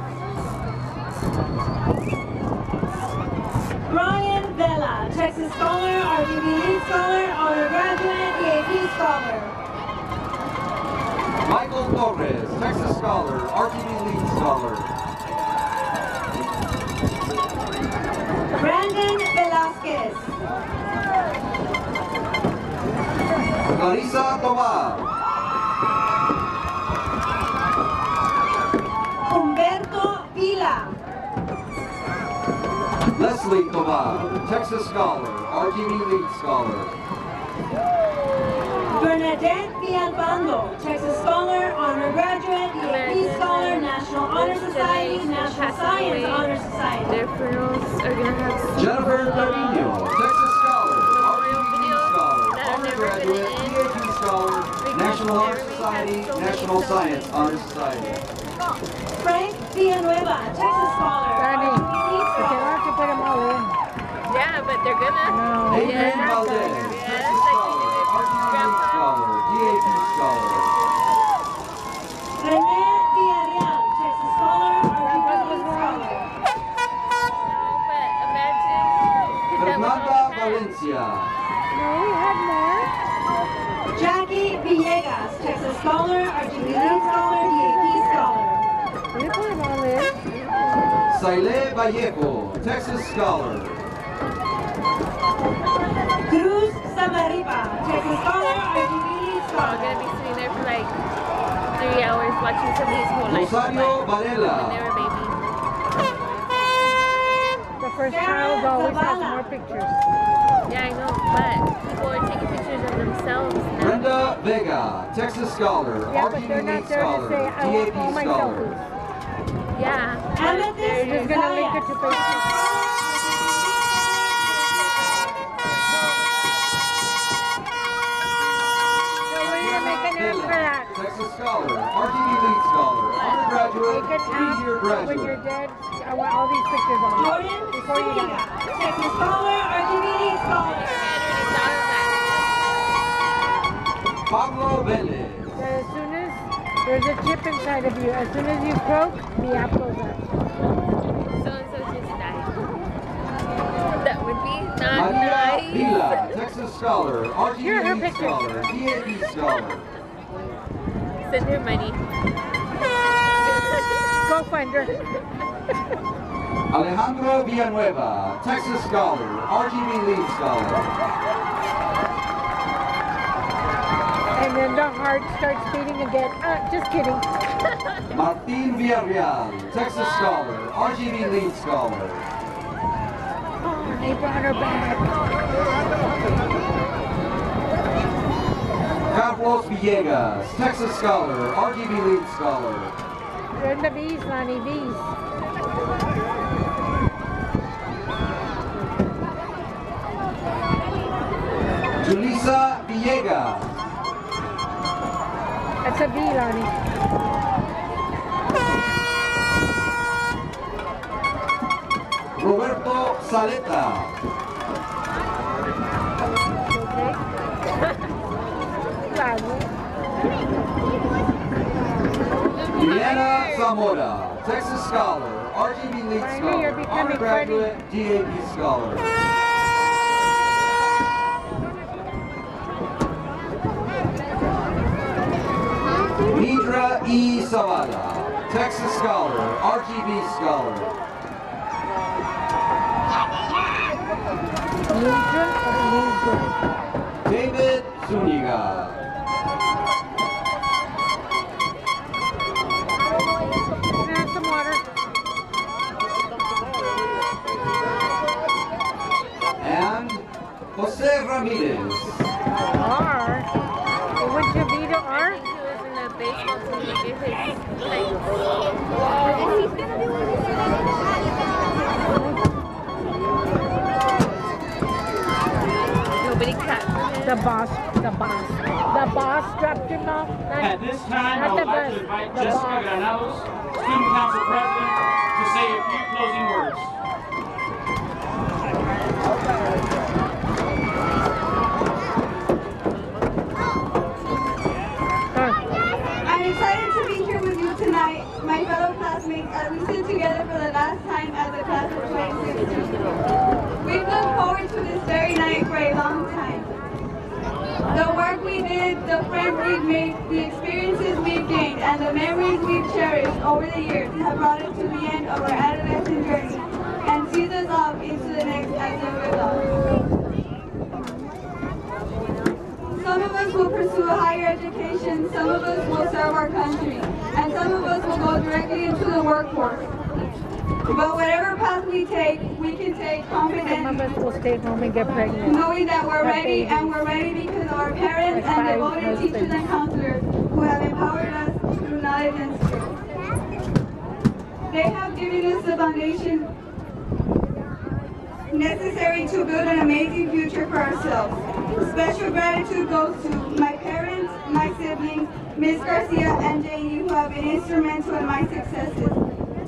Brian Vela, Texas Scholar, RGB Lead Scholar, honor graduate, DAP Scholar. Michael Torres, Texas Scholar, RGB Lead Scholar. Brandon Velasquez. Clarissa Tobar. Humberto Vila. Leslie Tobar, Texas Scholar, RGB Lead Scholar. Bernadette Villalpando, Texas Scholar, honor graduate, DAP Scholar, National Honor Society, National Science Honor Society. Their funerals are gonna have Jennifer Trevino, Texas Scholar, RGB Lead Scholar, undergraduate, DAP Scholar, National Honor Society, National Science Honor Society. Frank Villanueva, Texas Scholar, RGB Lead But you Scholar. have to put them all in. Yeah, but they're gonna. No. Adrian Valdez, Texas Scholar, RGB Lead Scholar, DAP Scholar. René Villarreal, Texas Scholar, RGB Lead Scholar. But imagine. Fernanda Valencia. No, we have more. Jackie Villegas, Texas Scholar, RGB Lead Scholar, DAP Scholar. We put them all in. Saile Vallejo, Texas Scholar. Cruz Samaripa, Texas Scholar, RGB Lead I'm Scholar. gonna be sitting there for like 3 hours watching somebody's whole life. Rosario When Varela. they were babies. The first child always has more pictures. Yeah, I know, but people are taking pictures of themselves now. Brenda Vega, Texas Scholar, Yeah, but RGB they're Lead not there to Scholar, say, I want all DAP my Scholar. selfies. Yeah. Amethyst They're just going to link it to Facebook. So we're going to make an ad for that. Texas Scholar, RGB Lead Scholar, undergraduate, Make an app 3-year when graduate. you're dead. I want all these pictures on Jordan before you Zuniga, die. Texas Scholar, RGB Lead Scholar. Pablo Velez. That as soon as there's a chip inside of you, as soon as you croak, the app goes up. So-and-so just died. That would be not Maria nice. Vila, Texas Scholar, Here are her RGB Lead pictures. Scholar, DAP Scholar. Send her money. Go find her. Alejandro Villanueva, Texas Scholar, RGB Lead Scholar. And then the heart starts beating again. Just kidding. Martin Villarreal, Texas Scholar, RGB Lead Scholar. Oh, they brought her back. Carlos Villegas, Texas Scholar, RGB Lead Scholar. You're in the V's, Lonnie, V's. Julissa Villegas. That's a V, Lonnie. Roberto Saleta. Okay. graduate. Deanna Zamora, Texas Scholar, RGB League Scholar, undergraduate, DAP Scholar. Nidra E. Savada, Texas Scholar, RGB Scholar. David Zuniga. Some water. And Jose Ramirez. R. Would you be the R? Nobody clapped for him. The boss dropped him off. At this time, I would like to invite Jessica Granados, Student Council President, to say a few closing words. I'm excited to be here with you tonight, my fellow classmates, as we sit together for the last time as a class of 2016. We've looked forward to this very night for a long time. The work we did, the friends we've made, the experiences we've gained, and the memories we've cherished over the years have brought us to the end of our adolescent journey and sees us off into the next as young adults. Some of us will pursue a higher education, some of us will serve our country, and some of us will go directly into the workforce. But whatever path we take, we can take confidently, Some of us will stay home and get pregnant. knowing that we're ready, and we're ready because of our parents and devoted teachers and counselors who have empowered us through knowledge and skill. They have given us the foundation necessary to build an amazing future for ourselves. Special gratitude goes to my parents, my siblings, Ms. Garcia and Janie, who have been instrumental in my successes.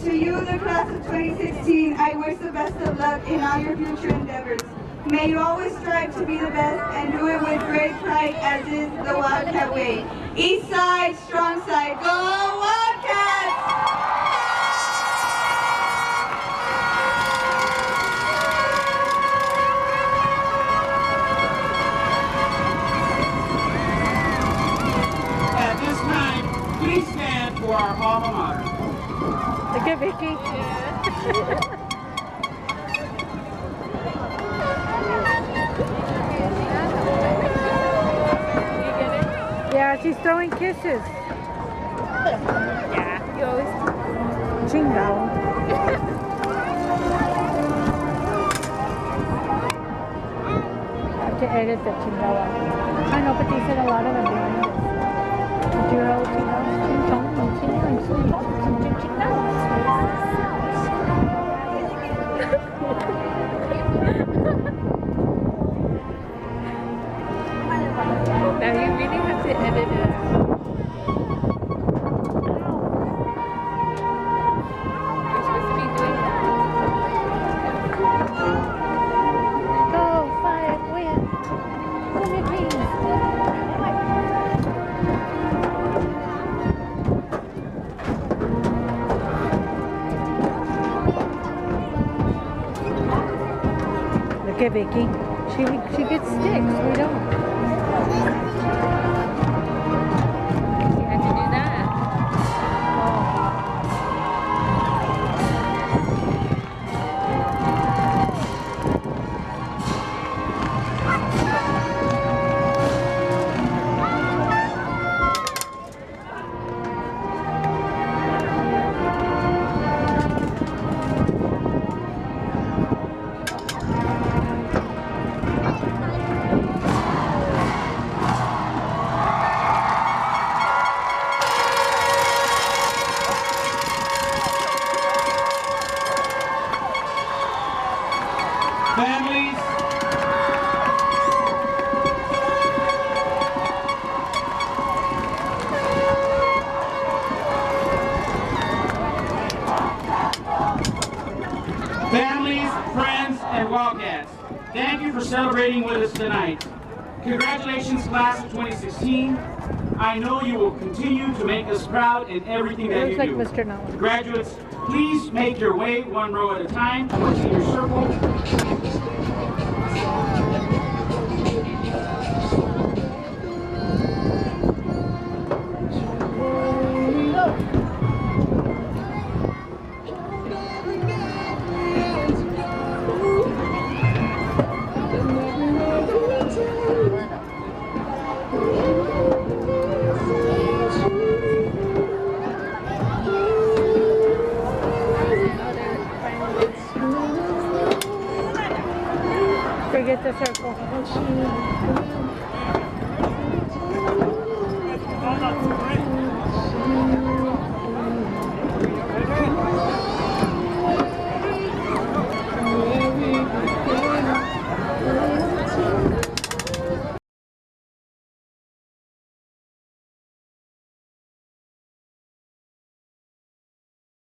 To you, the class of 2016, I wish the best of luck in all your future endeavors. May you always strive to be the best and do it with great pride, as is the Wildcat way. East side, strong side, go Wildcats! Please stand for our alma mater. Look at Vicky. Yeah, she's throwing kisses. Yeah, you always Chingao. I have to edit the chingao. I know, but they said a lot of them behind it. Now you really have to edit it out. You're supposed to be doing that. Go, fight, win. Go, my dreams. Look at Vicky. She gets sticks. We don't. You had to do that. Families, friends, and Wildcats, thank you for celebrating with us tonight. Congratulations, class of 2016. I know you will continue to make us proud in everything that you do. Looks like Mr. Nolan. Graduates, please make your way one row at a time into your circle. Forget the circle.